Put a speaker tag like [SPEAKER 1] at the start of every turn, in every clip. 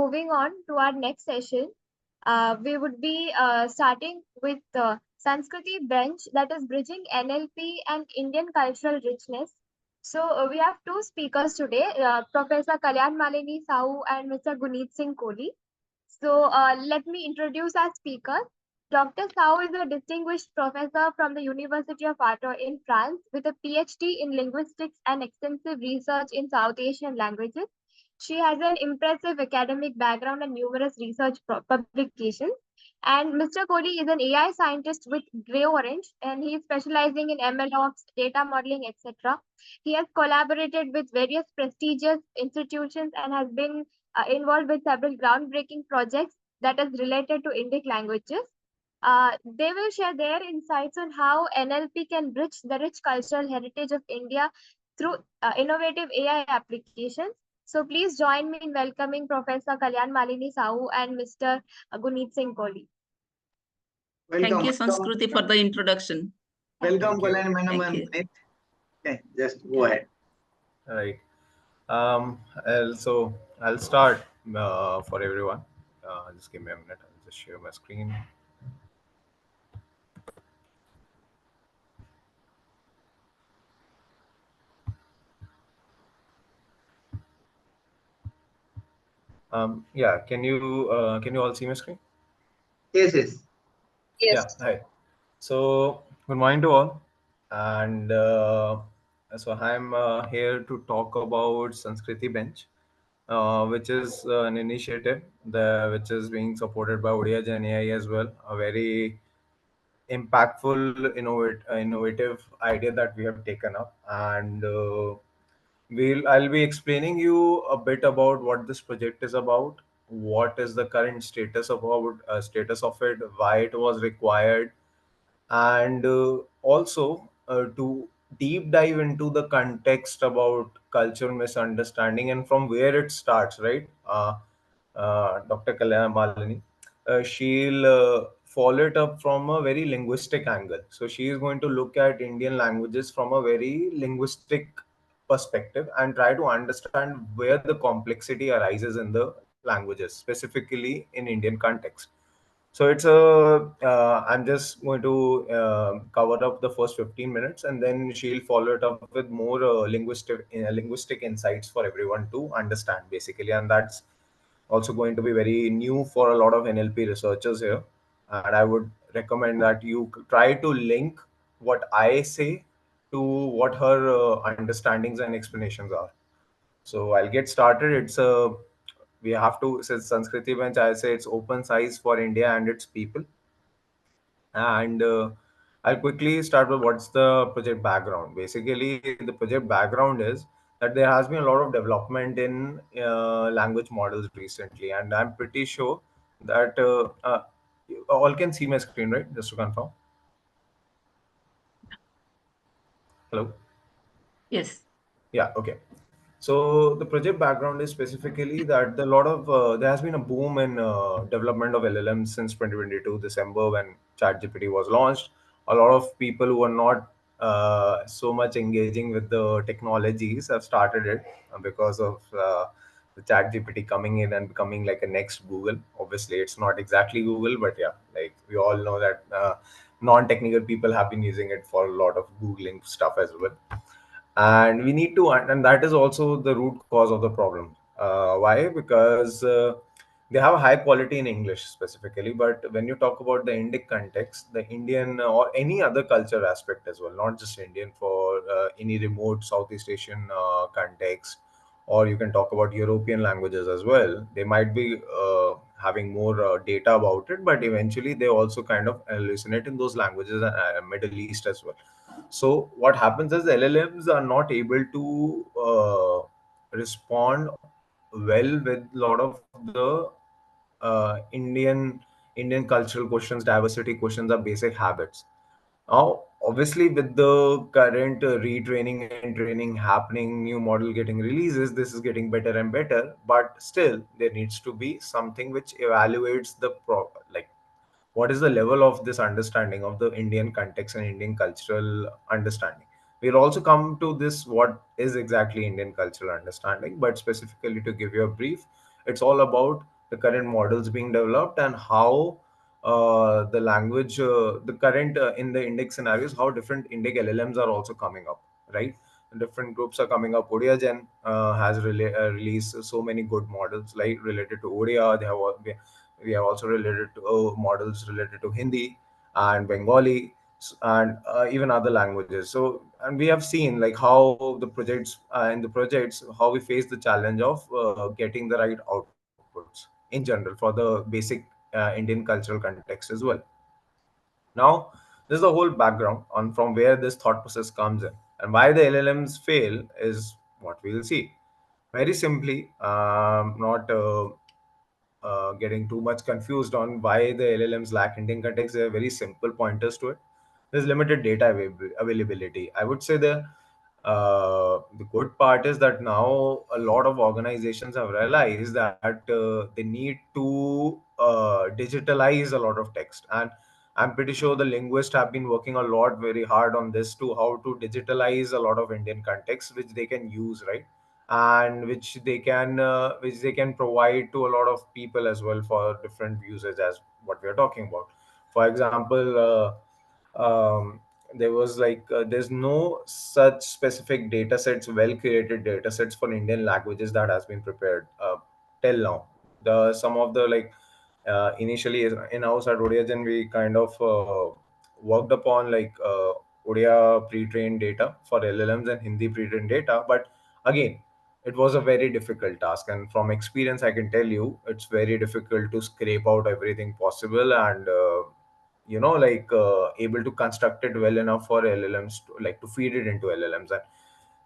[SPEAKER 1] moving on to our next session, we would be starting with Sanskriti bench, that is bridging NLP and Indian cultural richness. So we have two speakers today, Professor Kalyanamalini Sahoo and Mr. Guneet Singh Kohli. So let me introduce our speaker. Dr. Sao is a distinguished professor from the University of Artois in France with a PhD in linguistics and extensive research in South Asian languages. She has an impressive academic background and numerous research publications. And Mr. Kohli is an AI scientist with Grey Orange, and he is specializing in MLOps, data modeling, etc. He has collaborated with various prestigious institutions and has been involved with several groundbreaking projects that is related to Indic languages. They will share their insights on how NLP can bridge the rich cultural heritage of India through innovative AI applications. So please join me in welcoming Professor Kalyanamalini Sahu and Mr. Guneet Singh Kohli.
[SPEAKER 2] Thank you, Sanskriti, for the introduction.
[SPEAKER 3] Welcome, Kalyanamalini. Okay, just go ahead.
[SPEAKER 4] All right. I'll start for everyone. Just give me a minute. I'll just share my screen. Yeah, can you all see my screen?
[SPEAKER 3] Yes, yes.
[SPEAKER 4] Yeah, hi. So good morning to all, and so I'm here to talk about Sanskriti Bench, which is an initiative which is being supported by OdiaGenAI as well. A very impactful, innovative idea that we have taken up, and I'll be explaining you a bit about what this project is about, what is the current status status of it, why it was required, and also to deep dive into the context about cultural misunderstanding and from where it starts, right? Dr. Kalyanamalini, she'll follow it up from a very linguistic angle. So she is going to look at Indian languages from a very linguistic perspective and try to understand where the complexity arises in the languages, specifically in Indian context. So I'm just going to cover up the first 15 minutes, and then she'll follow it up with more linguistic insights for everyone to understand, basically. And that's also going to be very new for a lot of NLP researchers here. And I would recommend that you try to link what I say to what her understandings and explanations are. So I'll get started. We have to, since Sanskriti Bench, I say it's open size for India and its people. And I'll quickly start with what's the project background. Basically, the project background is that there has been a lot of development in language models recently, and I'm pretty sure that you all can see my screen, right? Just to confirm. Hello?
[SPEAKER 2] Yes.
[SPEAKER 4] Yeah, okay. So the project background is specifically that there has been a boom in development of LLMs since 2022 December when ChatGPT was launched. A lot of people who are not so much engaging with the technologies have started it because of the ChatGPT coming in and becoming like a next Google. Obviously, it's not exactly Google, but yeah, like we all know that non-technical people have been using it for a lot of Googling stuff as well. And we need to, and that is also the root cause of the problem. Why? Because they have a high quality in English specifically, but when you talk about the Indic context, the Indian or any other culture aspect as well, not just Indian, for any remote Southeast Asian context, or you can talk about European languages as well. They might be having more data about it, but eventually they also kind of hallucinate in those languages, Middle East as well. So what happens is LLMs are not able to respond well with a lot of the Indian cultural questions, diversity questions, or basic habits. Now, obviously, with the current retraining and training happening, new model getting releases, this is getting better and better. But still, there needs to be something which evaluates what is the level of this understanding of the Indian context and Indian cultural understanding. We'll also come to this, what is exactly Indian cultural understanding, but specifically to give you a brief, it's all about the current models being developed, and how the language, the current in the Indic scenarios, how different Indic LLMs are also coming up, right? Different groups are coming up. OdiaGen has released so many good models like related to Odia. We have also related to models related to Hindi and Bengali, and even other languages. So, and we have seen like how the projects in the projects, how we face the challenge of getting the right outputs in general for the basic Indian cultural context as well. Now, this is the whole background on from where this thought process comes in, and why the LLMs fail is what we will see. Very simply, not getting too much confused on why the LLMs lack Indian context. There are very simple pointers to it. There's limited data availability. I would say the good part is that now a lot of organizations have realized that they need to digitalize a lot of text, and I'm pretty sure the linguists have been working a lot very hard on this to how to digitalize a lot of Indian context which they can use, right? And which they can provide to a lot of people as well for different usage, as what we are talking about. For example, there was like there's no such specific data sets, well curated data sets for Indian languages that has been prepared till now. The some of the like initially in house at OdiaGen, we kind of worked upon like Odia pre-trained data for LLMs and Hindi pre-trained data, but again, it was a very difficult task, and from experience I can tell you it's very difficult to scrape out everything possible, and like able to construct it well enough for LLMs to, like, to feed it into LLMs. And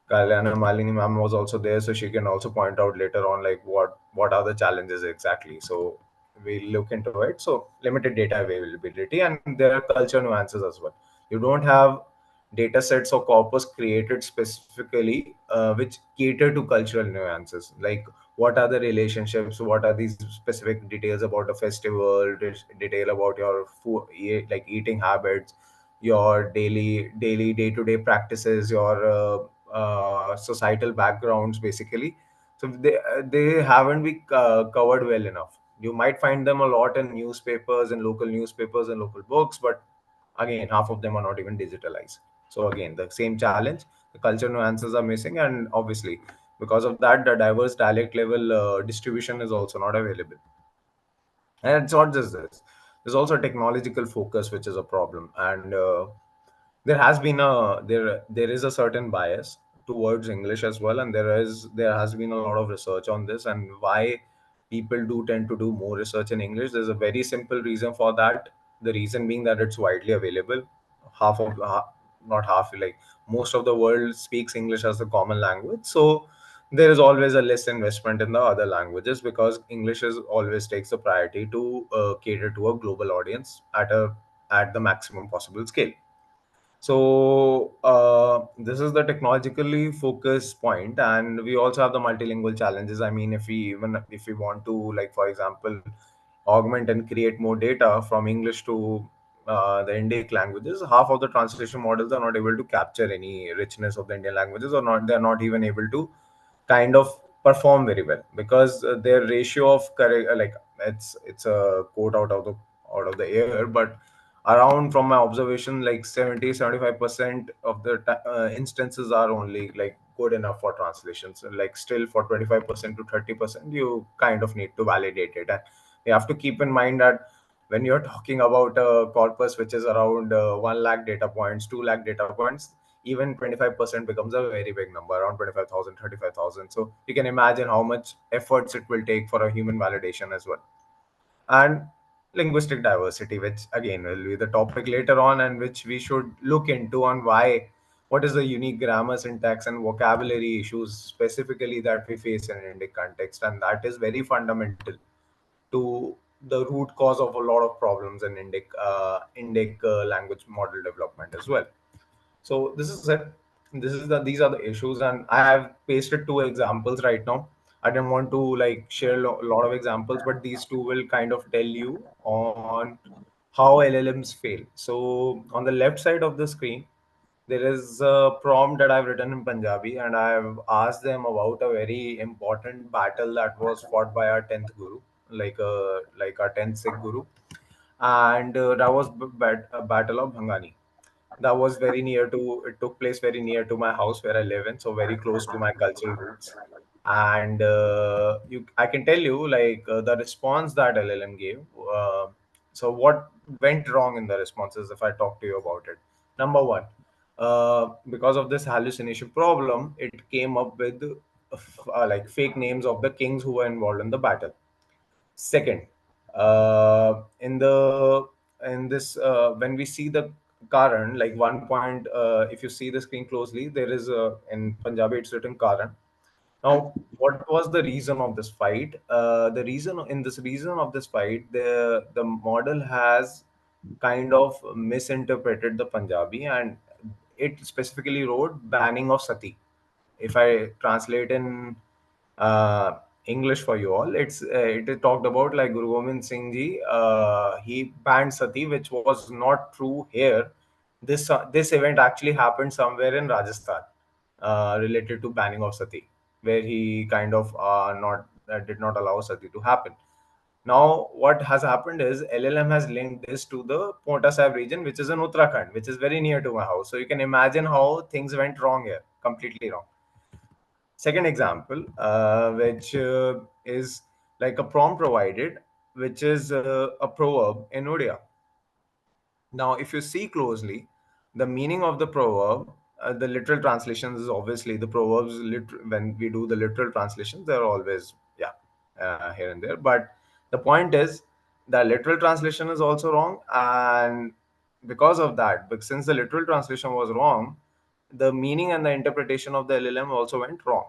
[SPEAKER 4] Kalyanamalini ma'am was also there, so she can also point out later on like what are the challenges exactly. So we look into it. So limited data availability, and there are culture nuances as well. You don't have data sets or corpus created specifically which cater to cultural nuances, like what are the relationships, what are these specific details about a festival, detail about your food, like eating habits, your daily day-to-day practices, your societal backgrounds basically. So they haven't been covered well enough. You might find them a lot in newspapers and local books, but again, half of them are not even digitalized. So again, the same challenge, the culture nuances are missing, and obviously because of that, the diverse dialect level distribution is also not available. And it's not just this. There's also a technological focus, which is a problem. And there is a certain bias towards English as well, and there has been a lot of research on this, and why people do tend to do more research in English. There's a very simple reason for that. The reason being that it's widely available. Not half, like most of the world speaks English as a common language, so there is always a less investment in the other languages because English is always takes the priority to cater to a global audience at the maximum possible scale. So this is the technologically focused point, and we also have the multilingual challenges. I mean, if we want to, like for example, augment and create more data from English to the Indic languages, half of the translation models are not able to capture any richness of the Indian languages, or not. They're not even able to kind of perform very well because their ratio of correct, like it's a quote out of the air, but around from my observation like 70-75% of the instances are only like good enough for translations. Like still for 25% to 30% you kind of need to validate it, and you have to keep in mind that when you're talking about a corpus which is around 1 lakh data points, 2 lakh data points, even 25% becomes a very big number, around 25,000, 35,000. So you can imagine how much efforts it will take for a human validation as well. And linguistic diversity, which again will be the topic later on, and which we should look into on what is the unique grammar, syntax, and vocabulary issues specifically that we face in Indic context, and that is very fundamental to the root cause of a lot of problems in Indic language model development as well. So this is it. These are the issues, and I have pasted two examples right now. I didn't want to like share a lot of examples, but these two will kind of tell you on how LLMs fail. So on the left side of the screen, there is a prompt that I've written in Punjabi, and I've asked them about a very important battle that was fought by our 10th guru. like our 10th Sikh Guru, and that was Battle of Bhangani. That was very near to, it took place very near to my house where I live in, so very close to my cultural roots. And I can tell you, like, the response that LLM gave. So what went wrong in the responses, if I talk to you about it? Number one, because of this hallucination problem, it came up with like fake names of the kings who were involved in the battle. Second, in the in this when we see the Karan, like one point, if you see the screen closely, there is in Punjabi it's written Karan. Now, what was the reason of this fight? The reason in this reason of this fight, the model has kind of misinterpreted the Punjabi, and it specifically wrote banning of sati. If I translate in English for you all, it is talked about like Guru Gobind Singh Ji. He banned sati, which was not true here. This event actually happened somewhere in Rajasthan, related to banning of sati, where he kind of not did not allow sati to happen. Now, what has happened is LLM has linked this to the Ponta Sahib region, which is in Uttarakhand, which is very near to my house. So you can imagine how things went wrong here, completely wrong. Second example, which is like a prompt provided, which is a proverb in Odia. Now, if you see closely, the meaning of the proverb, the literal translations is obviously the proverbs. When we do the literal translations, they're always here and there. But the point is, the literal translation is also wrong, and because of that, but since the literal translation was wrong, the meaning and the interpretation of the LLM also went wrong.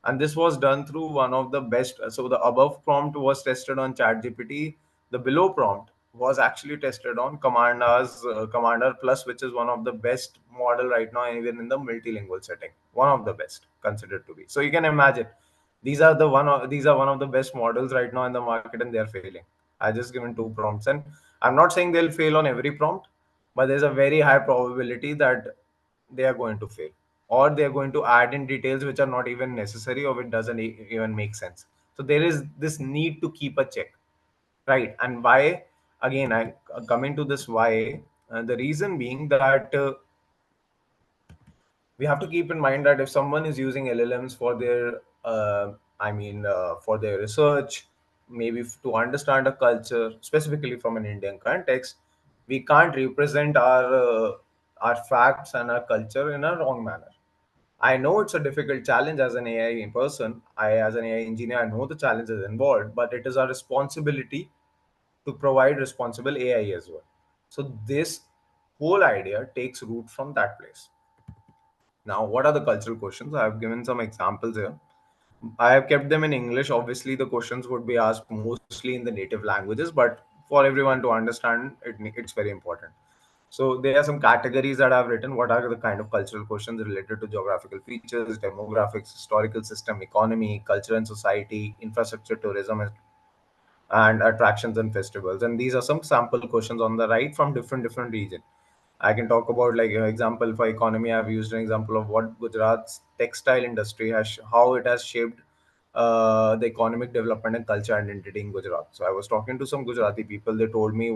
[SPEAKER 4] And this was done through one of the best. So the above prompt was tested on ChatGPT. The below prompt was actually tested on Commander Plus, which is one of the best model right now, even in the multilingual setting. One of the best considered to be. So you can imagine these are one of the best models right now in the market, and they are failing. I just given two prompts, and I'm not saying they'll fail on every prompt, but there's a very high probability that they are going to fail, or they are going to add in details which are not even necessary, or it doesn't even make sense. So there is this need to keep a check, right? And why, again, I coming to this why, the reason being that we have to keep in mind that if someone is using LLMs for their for their research, maybe to understand a culture specifically from an Indian context, we can't represent our facts and our culture in a wrong manner. I know it's a difficult challenge as an AI person. As an AI engineer, I know the challenges involved, but it is our responsibility to provide responsible AI as well. So this whole idea takes root from that place. Now, what are the cultural questions? I have given some examples here. I have kept them in English. Obviously, the questions would be asked mostly in the native languages, but for everyone to understand, it's very important. So there are some categories that I've written. What are the kind of cultural questions related to geographical features, demographics, historical system, economy, culture and society, infrastructure, tourism, and attractions and festivals? And these are some sample questions on the right from different region. I can talk about, like, example for economy. I've used an example of what Gujarat's textile industry has, how it has shaped the economic development and culture identity in Gujarat. So I was talking to some Gujarati people. They told me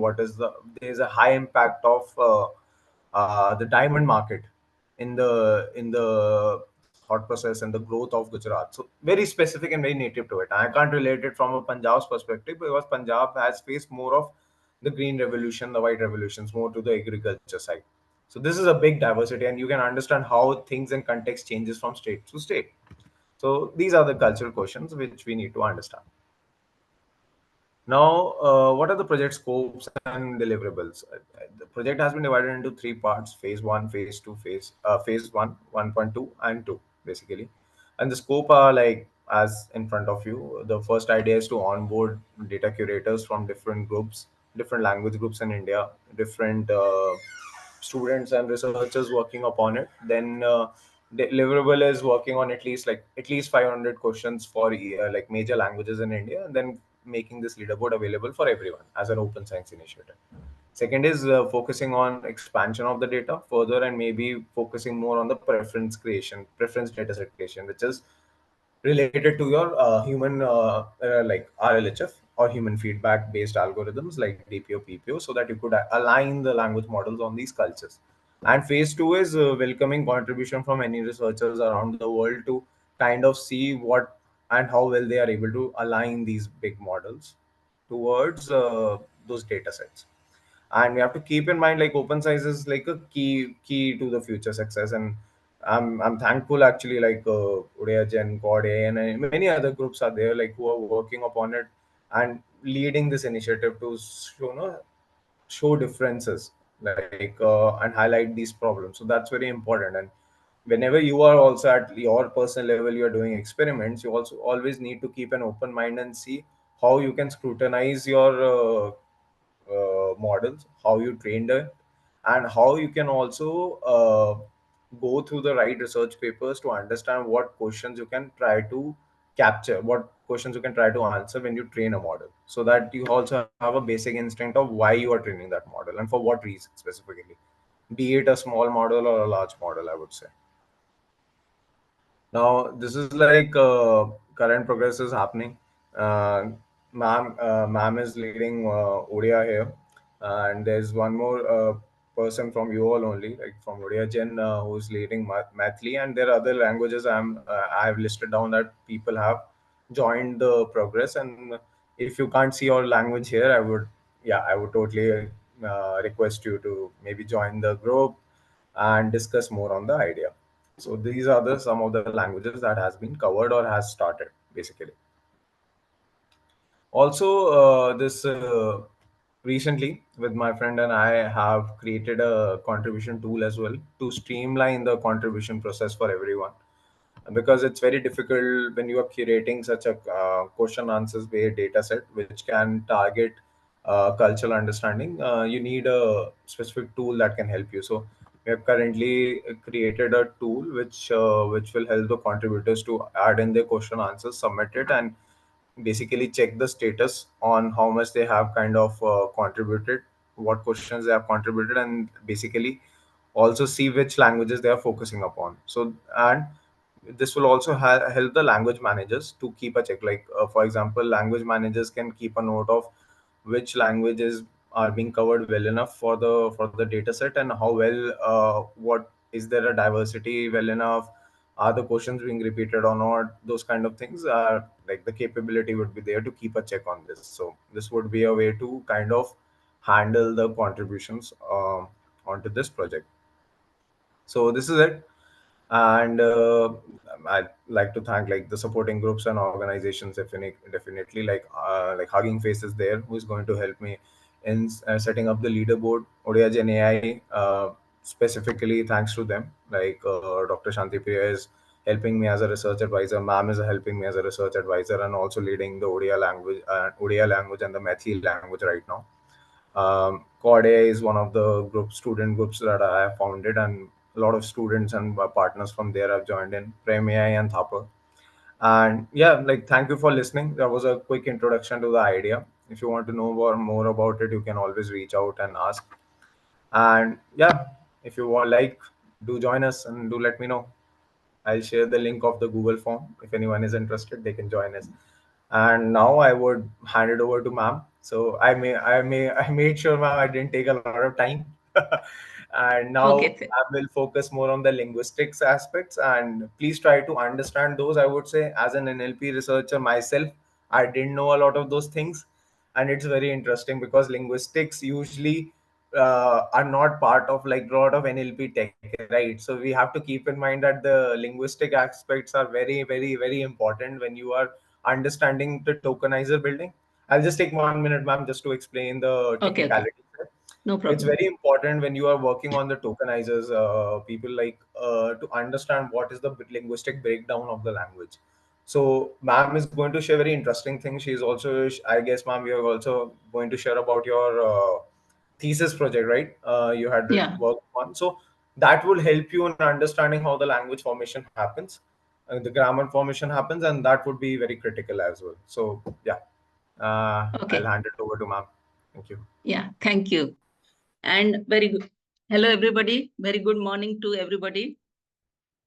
[SPEAKER 4] there's a high impact of the diamond market in the thought process and the growth of Gujarat. So very specific and very native to it. I can't relate it from a Punjab's perspective, because Punjab has faced more of the green revolution, the white revolutions, more to the agriculture side. So this is a big diversity, and you can understand how things and context changes from state to state. So these are the cultural questions which we need to understand. Now, what are the project scopes and deliverables? The project has been divided into three parts: phase one, phase two, phase one, 1.2, and two, basically. And the scope are like as in front of you. The first idea is to onboard data curators from different groups, different language groups in India, different students and researchers working upon it. Then deliverable is working on at least 500 questions for like major languages in India, and then making this leaderboard available for everyone as an open science initiative. Second is focusing on expansion of the data further, and maybe focusing more on the preference data set creation, which is related to your human like RLHF or human feedback based algorithms like DPO, PPO, so that you could align the language models on these cultures. And phase two is welcoming contribution from any researchers around the world to kind of see what and how well they are able to align these big models towards those data sets. And we have to keep in mind like open science is like a key to the future success. And I'm thankful actually, like OdiaGen, Odia, and many other groups are there like who are working upon it and leading this initiative to show differences, like and highlight these problems. So that's very important. And whenever you are also at your personal level, you are doing experiments, you also always need to keep an open mind and see how you can scrutinize your models, how you trained it, and how you can also go through the right research papers to understand what questions you can try to capture, what questions you can try to answer when you train a model, so that you also have a basic instinct of why you are training that model and for what reason specifically, be it a small model or a large model, I would say. Now, this is like current progress is happening. Uh, ma'am is leading Odia here, and there's one more person from you all only, like from OdiaGen, who's leading Mathli, and there are other languages I've listed down that people have joined the progress. And if you can't see your language here, I would totally request you to maybe join the group and discuss more on the idea. So these are the some of the languages that has been covered or has started basically. Also, this recently with my friend and I have created a contribution tool as well to streamline the contribution process for everyone, because it's very difficult when you are curating such a question answers based data set which can target cultural understanding. You need a specific tool that can help you. So we have currently created a tool which will help the contributors to add in their question answers, submit it, and basically check the status on how much they have kind of contributed, what questions they have contributed, and basically also see which languages they are focusing upon. So, and this will also help the language managers to keep a check. Like for example, language managers can keep a note of which languages are being covered well enough for the data set, and how well what is there a diversity well enough, are the questions being repeated or not, those kind of things are like the capability would be there to keep a check on this. So this would be a way to kind of handle the contributions onto this project. So this is it. And I'd like to thank like the supporting groups and organizations, definitely like Hugging Face is there, who is going to help me in setting up the leaderboard, OdiaGenAI. Specifically thanks to them, like Dr. Shanti Priya is helping me as a research advisor, ma'am is helping me as a research advisor, and also leading the Odia language and the Methi language right now. Odia is one of the student groups that I have founded, and a lot of students and partners from there have joined in, Prem AI and Thapa. And yeah, like thank you for listening. That was a quick introduction to the idea. If you want to know more about it, you can always reach out and ask. And yeah, if you want, like, do join us and do let me know. I'll share the link of the Google form. If anyone is interested, they can join us. And now I would hand it over to ma'am. So I made sure, ma'am, I didn't take a lot of time. And now
[SPEAKER 2] Okay.
[SPEAKER 4] I will focus more on the linguistics aspects, and please try to understand those. I would say, as an NLP researcher myself, I didn't know a lot of those things, and it's very interesting because linguistics usually are not part of like a lot of NLP tech, right? So we have to keep in mind that the linguistic aspects are very important when you are understanding the tokenizer building. I'll just take 1 minute, ma'am, just to explain the
[SPEAKER 2] Okay.
[SPEAKER 4] technicality.
[SPEAKER 2] No
[SPEAKER 4] It's
[SPEAKER 2] problem.
[SPEAKER 4] very important when you are working on the tokenizers, people like to understand what is the linguistic breakdown of the language. So ma'am is going to share very interesting things. She's also, I guess, ma'am, you are also going to share about your thesis project, right? You had
[SPEAKER 2] Yeah.
[SPEAKER 4] worked on. So that will help you in understanding how the language formation happens, the grammar formation happens, and that would be very critical as well. So yeah, I'll
[SPEAKER 2] Okay.
[SPEAKER 4] hand it over to ma'am. Thank you.
[SPEAKER 2] Yeah. Thank you. And very good. Hello, everybody. Very good morning to everybody.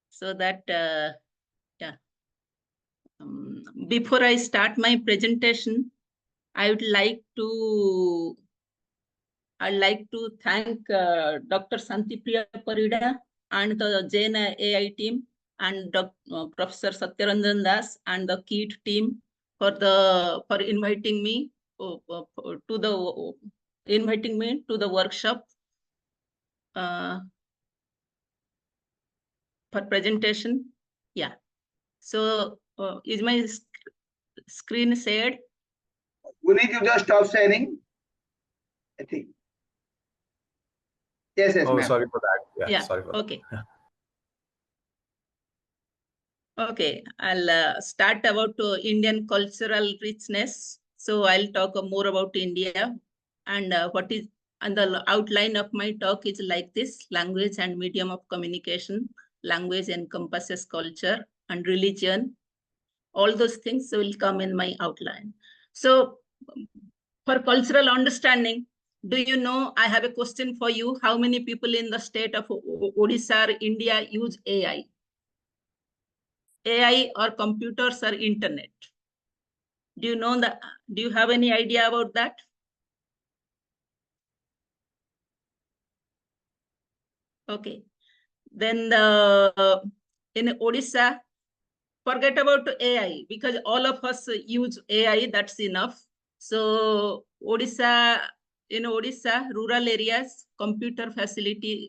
[SPEAKER 2] So that, yeah. Before I start my presentation, I'd like to thank Dr. Santipriya Parida and the GenAI team and Professor Satyaranjan Das and the KIIT team for inviting me to the workshop for presentation. Yeah. So is my screen shared?
[SPEAKER 3] Guneet, you just stop sharing, I think. Yes,
[SPEAKER 4] Oh,
[SPEAKER 3] ma'am.
[SPEAKER 4] sorry for that.
[SPEAKER 2] Yeah.
[SPEAKER 4] Sorry for
[SPEAKER 2] okay. Okay, I'll start about Indian cultural richness. So I'll talk more about India and and the outline of my talk is like this: language and medium of communication. Language encompasses culture and religion. All those things will come in my outline. So for cultural understanding, do you know, I have a question for you. How many people in the state of Odisha, India use AI? AI or computers or internet? Do you know that? Do you have any idea about that? Okay. Then in Odisha, forget about AI because all of us use AI, that's enough. So in Odisha, rural areas, computer facility,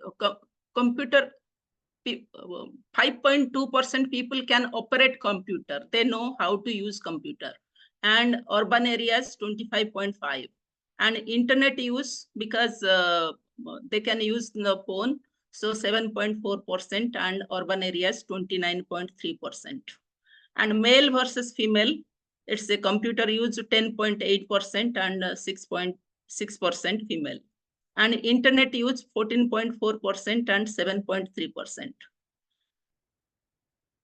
[SPEAKER 2] computer 5.2% people can operate computer. They know how to use computer. And urban areas 25.5. And internet use because they can use the phone. So 7.4% and urban areas 29.3%. And male versus female, it's a computer use 10.8% and 6.6% female. And internet use 14.4% and 7.3%.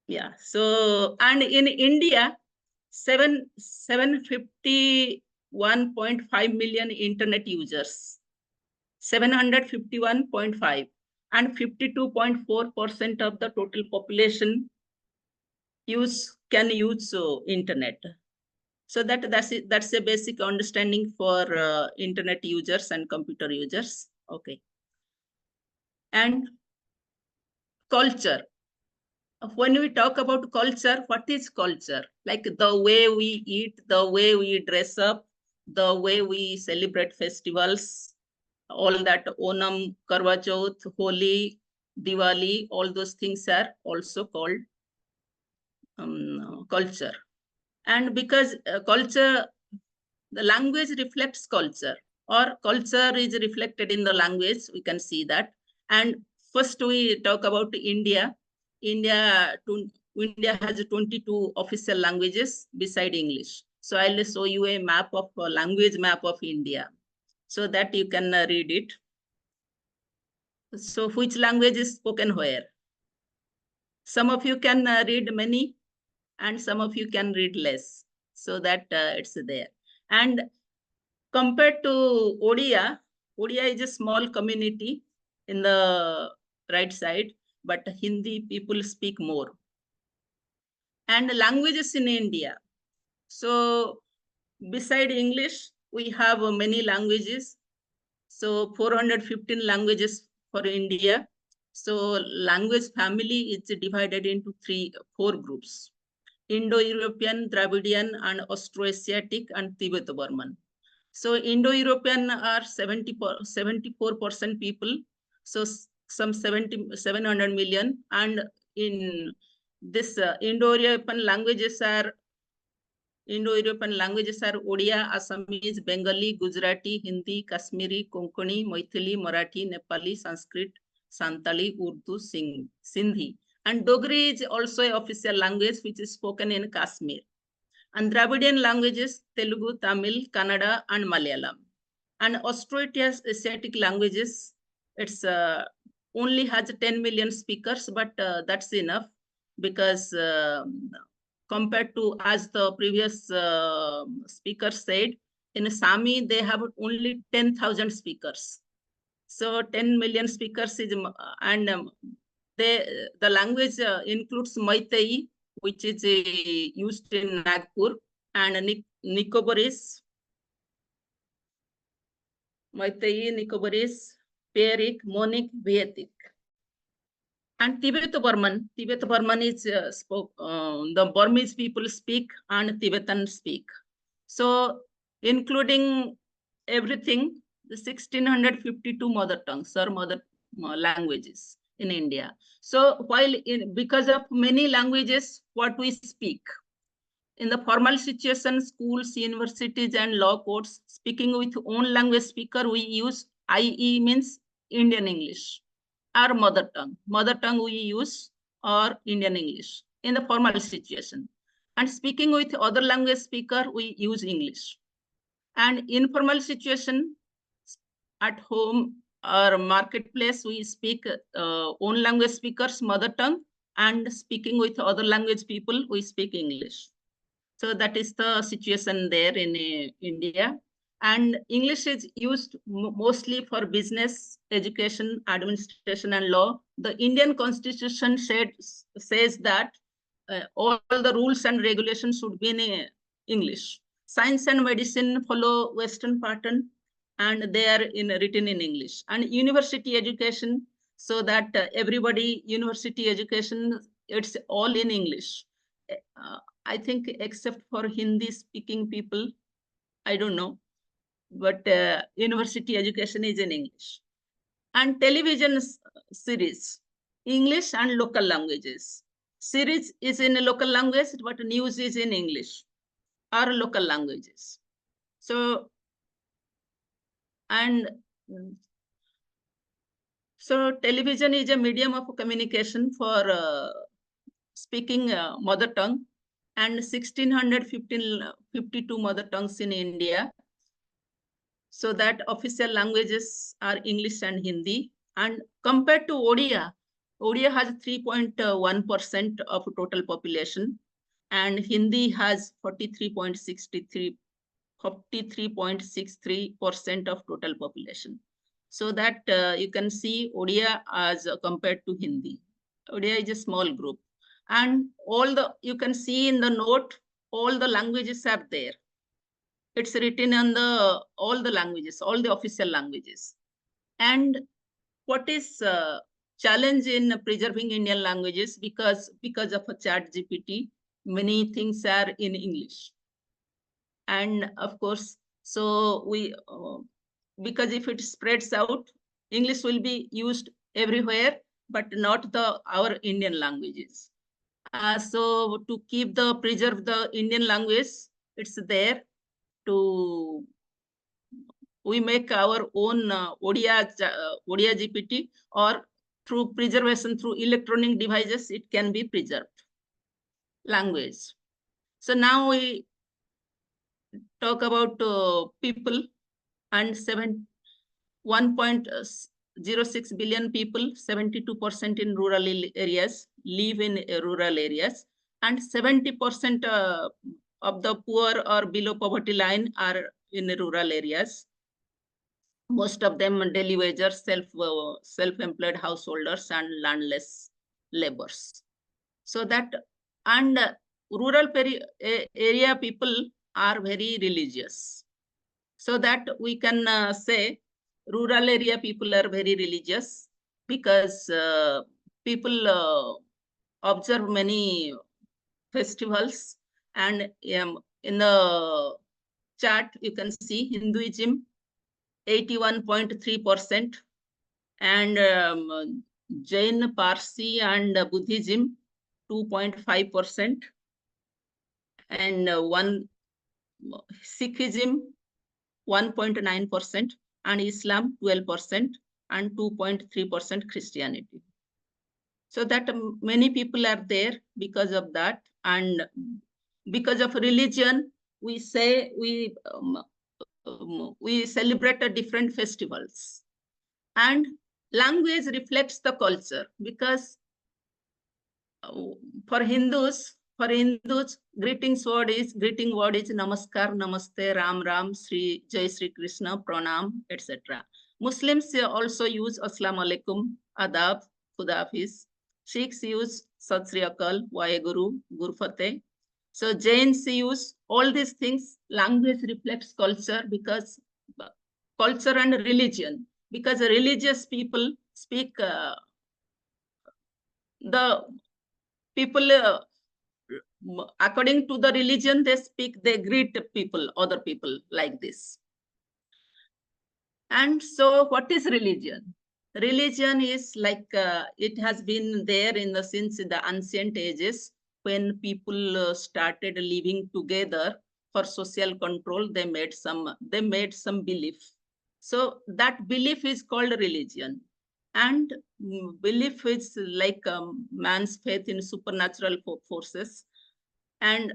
[SPEAKER 2] Yeah. So, and in India, 751.5 million internet users, 751.5, and 52.4% of the total population can use internet. So that's a basic understanding for internet users and computer users. Okay. And culture. When we talk about culture, what is culture? Like the way we eat, the way we dress up, the way we celebrate festivals, all that Onam, Karwa Chauth, Holi, Diwali, all those things are also called culture. And because culture, the language reflects culture, or culture is reflected in the language, we can see that. And first we talk about India. India has 22 official languages beside English. So I'll show you a map of language map of India so that you can read it. So which language is spoken where? Some of you can read many and some of you can read less. So that it's there. And compared to Odia, Odia is a small community in the right side, but Hindi people speak more. And languages in India. So beside English, we have many languages. So 415 languages for India. So language family is divided into four groups: Indo-European, Dravidian, and Austroasiatic, and Tibet-Burman. So Indo-European are 74% people. So some 700 million. And in this Indo-European languages are Odia, Assamese, Bengali, Gujarati, Hindi, Kashmiri, Konkani, Maithili, Marathi, Nepali, Sanskrit, Santali, Urdu, Sindhi. And Dogri is also an official language which is spoken in Kashmir. And Dravidian languages, Telugu, Tamil, Kannada, and Malayalam. And Austroasiatic languages, it's only has 10 million speakers, but that's enough because compared to, as the previous speaker said, in Sami, they have only 10,000 speakers. So 10 million speakers is, and the language includes Meitei, which is used in Nagpur, and Nicobarese, Meitei, Nicobarese, Perik, Monic, Vietic. And Tibeto-Burman is the Burmese people speak and Tibetan speak. So including everything, the 1652 mother tongues or mother languages in India. So while because of many languages, what we speak, in the formal situation, schools, universities, and law courts, speaking with own language speaker, we use IE means Indian English, our mother tongue. Mother tongue we use or Indian English in the formal situation. And speaking with other language speaker, we use English. And informal situation, at home or marketplace, we speak own language speakers, mother tongue, and speaking with other language people, we speak English. So that is the situation there in India. And English is used mostly for business, education, administration, and law. The Indian Constitution says that all the rules and regulations should be in English. Science and medicine follow Western pattern, and they are written in English. And university education, so that everybody, university education, it's all in English. I think except for Hindi speaking people, I don't know, but university education is in English. And television series, English and local languages. Series is in a local language, but news is in English or local languages. So, and so television is a medium of communication for speaking mother tongue, and 1652 mother tongues in India. So that official languages are English and Hindi. And compared to Odia, Odia has 3.1% of total population, and Hindi has 43.63% of total population. So that you can see Odia as compared to Hindi. Odia is a small group. And you can see in the note, all the languages are there. It's written on all the languages, all the official languages. And what is challenge in preserving Indian languages, because of a ChatGPT, many things are in English. And of course, so we, because if it spreads out, English will be used everywhere, but not our Indian languages. So to preserve the Indian language, it's there to, we make our own Odia GPT, or through preservation through electronic devices, it can be preserved language. So now we talk about people, and 1.06 billion people, 72% in rural areas, live in rural areas, and 70% of the poor or below poverty line are in rural areas. Most of them daily wagers, self-employed householders, and landless laborers. So that, and rural area people are very religious. So that we can say rural area people are very religious, because people observe many festivals. And in the chart, you can see Hinduism 81.3%, and Jain, Parsi, and Buddhism 2.5%, and Sikhism 1.9%, and Islam 12%, and 2.3% Christianity. So that many people are there because of that. And because of religion, we say we celebrate different festivals. And language reflects the culture, because for Hindus, greeting word is Namaskar, Namaste, Ram Ram, Sri, Jai Sri Krishna, Pranam, etc. Muslims also use Assalamu Alaikum, Adab, Khuda Hafiz. Sikhs use Sat Sri Akal, Waheguru, Guru Fateh. So Jains use all these things. Language reflects culture, because culture and religion, because religious people speak, the people, according to the religion, they speak, they greet people, other people like this. And so what is religion? Religion is like, it has been there since the ancient ages, when people started living together for social control. They made some belief. So that belief is called religion. And belief is like man's faith in supernatural forces. And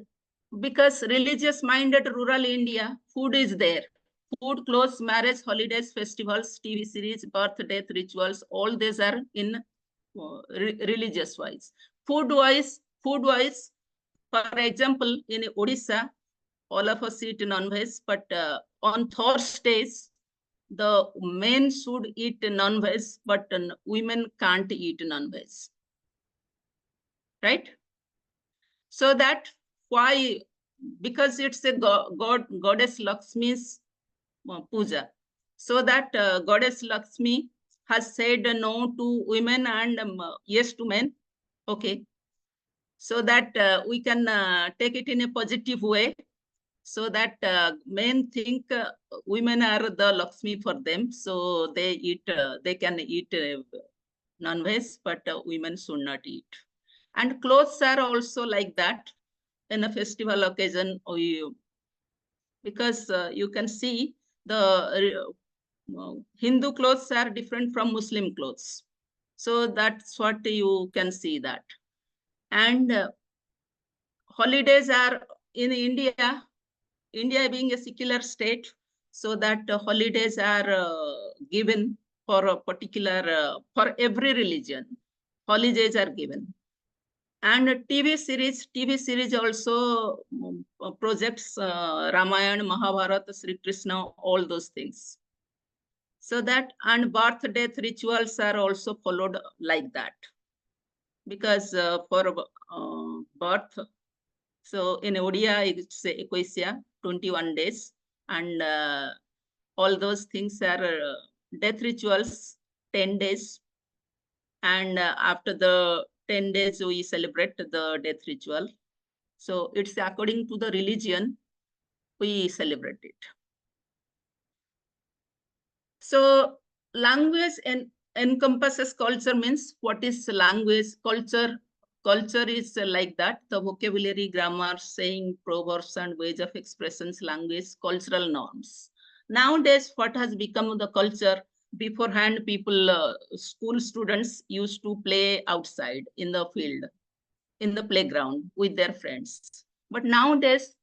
[SPEAKER 2] because religious minded rural India, food is there. Food, clothes, marriage, holidays, festivals, TV series, birth, death, rituals, all these are in religious wise. Food wise, for example, in Odisha, all of us eat non-veg, but on Thursdays, the men should eat non-veg, but women can't eat non-veg. Right? So that why? Because it's a goddess Lakshmi's puja. So that goddess Lakshmi has said no to women and yes to men. Okay. So that we can take it in a positive way. So that men think women are the Lakshmi for them. So they can eat non-veg, but women should not eat. And clothes are also like that. In a festival occasion, because you can see the Hindu clothes are different from Muslim clothes. So that's what you can see that. And holidays are in India being a secular state, so that holidays are given for a particular, for every religion, holidays are given. And TV series also projects Ramayana, Mahabharata, Sri Krishna, all those things. So that, and birth, death rituals are also followed like that. Because for birth, so in Odia, it's equasia, 21 days. And all those things are death rituals, 10 days. And after the 10 days, we celebrate the death ritual. So it's according to the religion, we celebrate it. So language encompasses culture, means what is language? Culture is like that. The vocabulary, grammar, saying, proverbs, and ways of expressions, language, cultural norms. Nowadays, what has become the culture? Beforehand, people, school students used to play outside in the field, in the playground with their friends. But nowadays,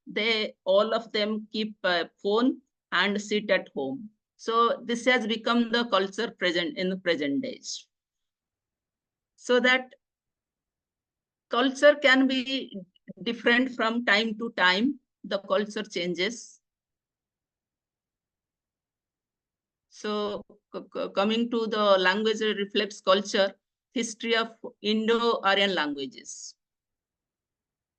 [SPEAKER 2] all of them keep a phone and sit at home. So this has become the culture present in the present days. So that culture can be different from time to time. The culture changes. So coming to the language reflects culture, history of Indo-Aryan languages.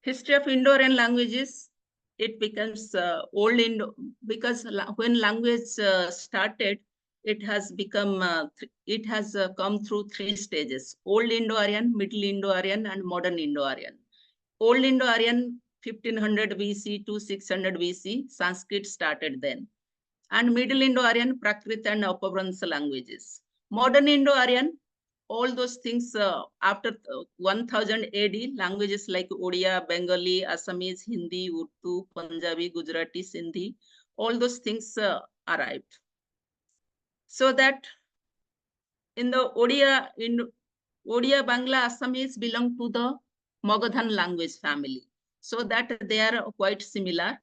[SPEAKER 2] History of Indo-Aryan languages, it becomes old Indo, because when language started, it has become, it has come through 3 stages: Old Indo-Aryan, Middle Indo-Aryan, and Modern Indo-Aryan. Old Indo-Aryan, 1500 BC to 600 BC, Sanskrit started then. And Middle Indo-Aryan, Prakrit and Apabhransh languages. Modern Indo-Aryan, all those things after 1000 AD, languages like Odia, Bengali, Assamese, Hindi, Urdu, Punjabi, Gujarati, Sindhi, all those things arrived. So that in the Odia, Bangla, Assamese belong to the Magadhan language family. So that they are quite similar.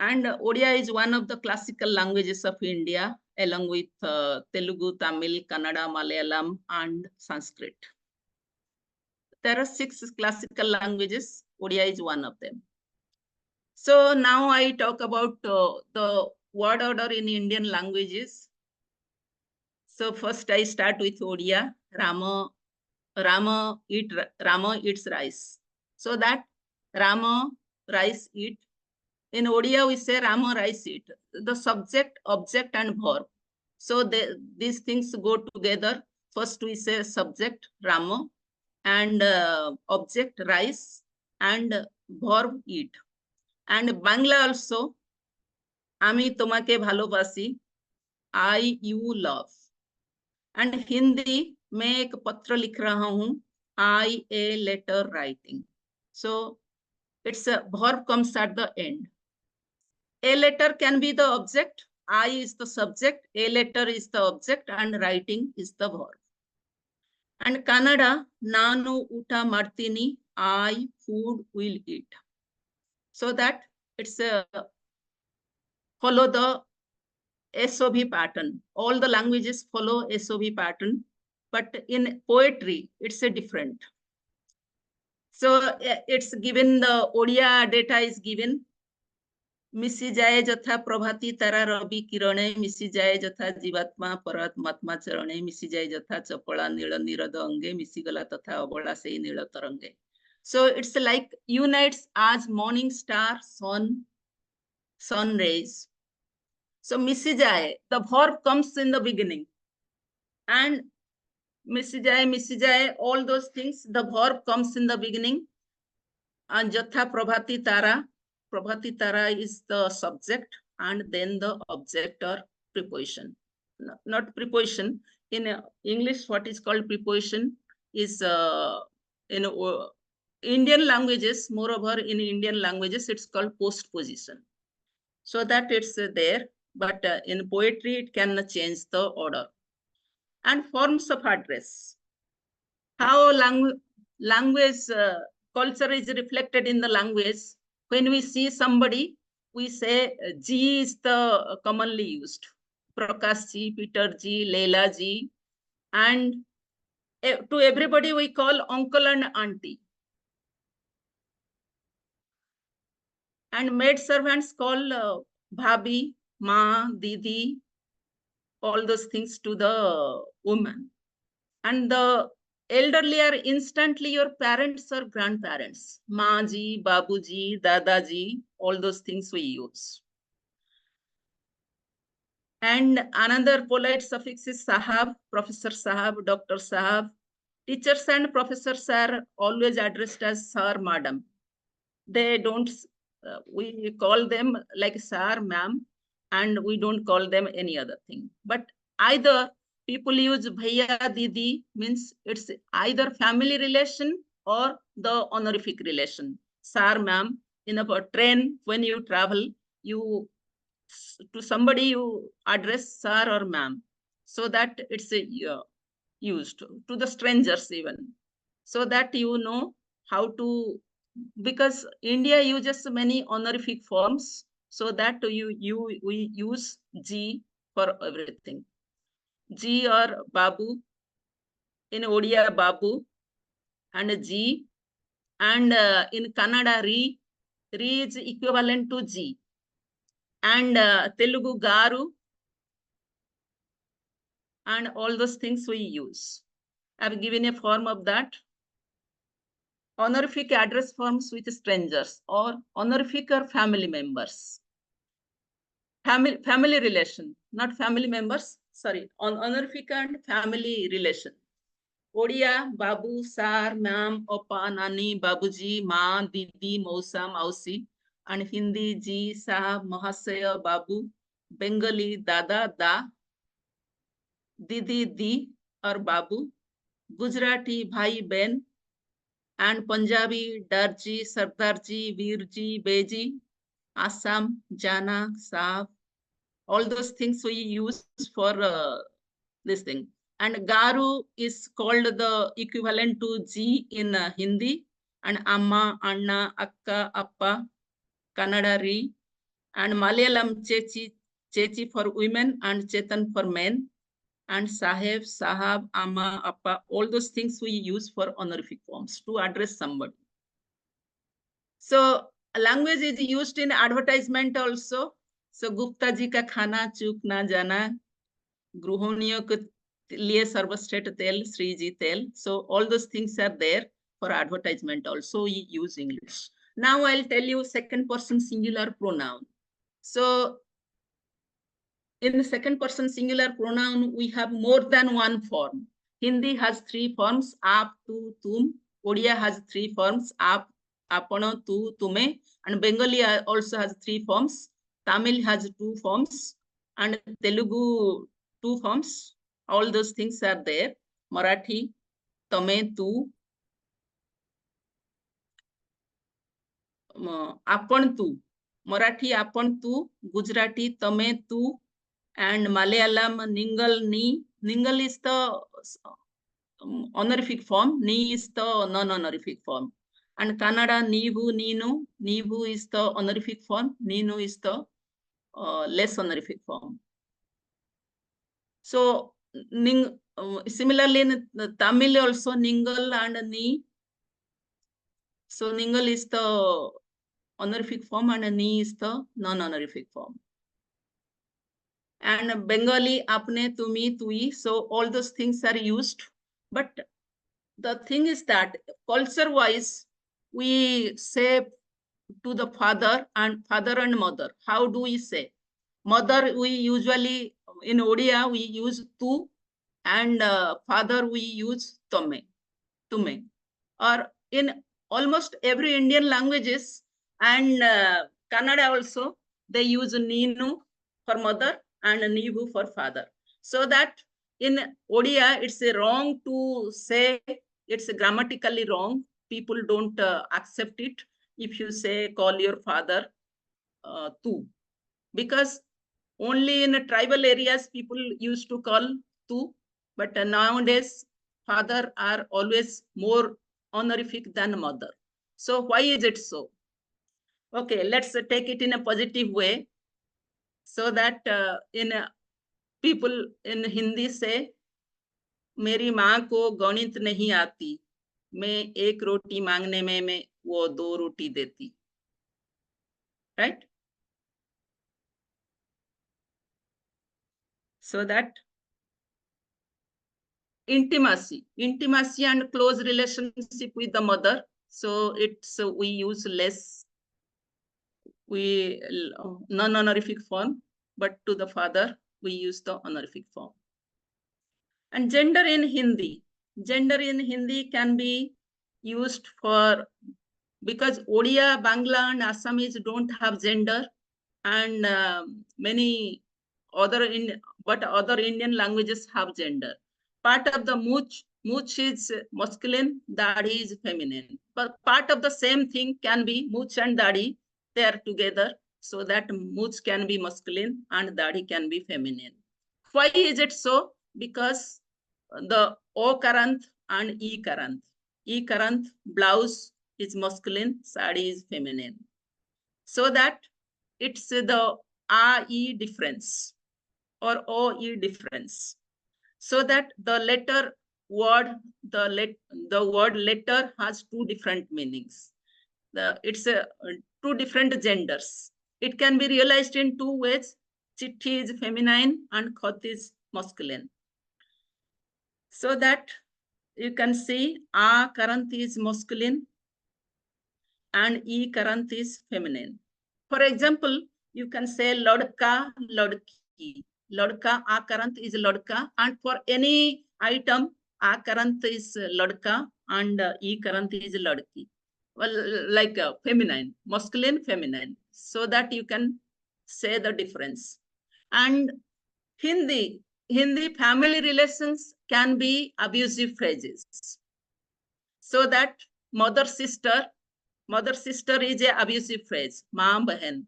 [SPEAKER 2] And Odia is one of the classical languages of India, along with Telugu, Tamil, Kannada, Malayalam, and Sanskrit. There are 6 classical languages. Odia is one of them. So now I talk about the word order in Indian languages. So first I start with Odia. Rama eats rice. So that Rama, rice, eat. In Odia, we say Rama rice eat. The subject, object, and verb. So these things go together. First, we say subject, Rama, and object, rice, and verb, eat. And Bangla also, Ami tomake bhalobasi, I you love. And Hindi, मैं एक पत्र लिख रहा हूँ, I a letter writing. So it's a verb comes at the end. A letter can be the object, I is the subject, a letter is the object, and writing is the verb. And Kannada, Nanu uta martini, I food will eat. So that it's a follow the SOV pattern. All the languages follow SOV pattern, but in poetry, it's a different. So it's given, the Odia data is given. मिसी जाए जथा प्रभाती तारा रवि किरणे, मिसी जाए जथा जीवात्मा परमात्मा चरणे, मिसी जाए जथा चपला नील निरद अंगे, मिसी गला तथा अबला से नील तरंगे. So it's like unites as morning star, sun rays. So मिसी जाए, the verb comes in the beginning, and मिसी जाए, all those things, the verb comes in the beginning. And jatha prabhati tara is the subject, and then the object or preposition. Not preposition. In English, what is called preposition is in Indian languages, moreover in Indian languages, it's called postposition. So that it's there, but in poetry, it can change the order. And forms of address. How language culture is reflected in the language. When we see somebody, we say G is the commonly used. Prakash Ji, Peter Ji, Leila Ji. And to everybody we call uncle and auntie. And maid servants call Bhabi, Ma, Didi, all those things to the woman. And the elderly are instantly your parents or grandparents. Maaji, Babuji, Dadaji, all those things we use. And another polite suffix is Sahab, Professor Sahab, Dr. Sahab. Teachers and professors are always addressed as Sir, Madam. They don't, we call them like Sir, Ma'am, and we don't call them any other thing. But either people use Bhaiya, Didi, means it's either family relation or the honorific relation. Sir, Ma'am, in a train, when you travel, you to somebody you address Sir or Ma'am, so that it's used to the strangers even, so that you know how to, because India uses many honorific forms, so that we use G for everything. G or Babu, in Odia Babu, and G, and in Kannada Re is equivalent to G, and Telugu Garu, and all those things we use. I've given a form of that. Honorific address forms with strangers, or honorific or family members. Family relation, not family members, sorry, honorific and family relation. Odia, Babu, Sir, Ma'am, Opa, Nani, Babuji, Ma, Didi, Mausa, Mausi. And Hindi, Ji, Sahab, Mahasaya, Babu. Bengali, Dada, Da. Didi, Di, or Babu. Gujarati, Bhai, Ben. And Punjabi, Darji, Sardarji, Virji, Beji. Assam, Jana, Saab. All those things we use for this thing. And Garu is called the equivalent to G in Hindi. And Amma, Anna, Akka, Appa, Kannada Re. And Malayalam Chechi for women and Chetan for men. And Saheb, Sahab, Amma, Appa, all those things we use for honorific forms to address somebody. So language is used in advertisement also. So Gupta ji ka khana chuk na jana, Gruhoniyo ke liye sarvashresth tel, Sri ji tel. So all those things are there for advertisement also. We use English. Now I'll tell you second person singular pronoun. So in the second person singular pronoun, we have more than one form. Hindi has 3 forms, aap, tu, tum. Odia has 3 forms, aap, apana, tu, tume. And Bengali also has 3 forms. Tamil has 2 forms. And Telugu 2 forms. All those things are there. Marathi, tame, tu. Apan, tu. Marathi, apan, tu. Gujarati, tame, tu. And Malayalam, Ningal, Ni. Ningal is the honorific form. Ni is the non-honorific form. And Kannada, Nivu, Ninu. Nivu is the honorific form. Ninu is the less honorific form. So, similarly, in Tamil also, Ningal and Ni. So, Ningal is the honorific form and Ni is the non-honorific form. And Bengali, apne, tumi, tui. So all those things are used. But the thing is that culture-wise, we say to the father and mother. How do we say? Mother, we usually, in Odia, we use tu, and father, we use tome, tume. Or in almost every Indian languages, and Kannada also, they use ninu for mother and nivu for father. So that in Odia, it's wrong to say, it's grammatically wrong. People don't accept it if you say, call your father tu. Because only in tribal areas, people used to call tu. But nowadays, father are always more honorific than mother. So why is it so? Okay, let's take it in a positive way. So that in people in Hindi say, मेरी माँ को गणित नहीं आती, मैं एक रोटी मांगने में मैं वो 2 रोटी देती. Right? So that intimacy and close relationship with the mother. So it's we use less, we non-honorific form, but to the father we use the honorific form. And gender in Hindi can be used for, because Odia, Bangla, and Assamese don't have gender, and many other other Indian languages have gender. Part of the mooch is masculine, dadi is feminine. But part of the same thing can be mooch and dadi, they are together, so that mooch can be masculine and dadi can be feminine. Why is it so? Because the O Karant and E Karant. E Karant, blouse is masculine, sari is feminine. So that it's the A-E difference or O-E difference. So that the letter word, the word letter has 2 different meanings. It's 2 different genders. It can be realized in 2 ways. Chitti is feminine and Khat is masculine. So that you can see A Karant is masculine and E Karant is feminine. For example, you can say Lodka, Lodki. Lodka, A Karant is Lodka, and for any item, A Karant is Lodka and E Karant is Lodki. Well, like feminine, masculine, feminine, so that you can say the difference. And Hindi family relations can be abusive phrases. So that mother sister is a abusive phrase, maa bahan.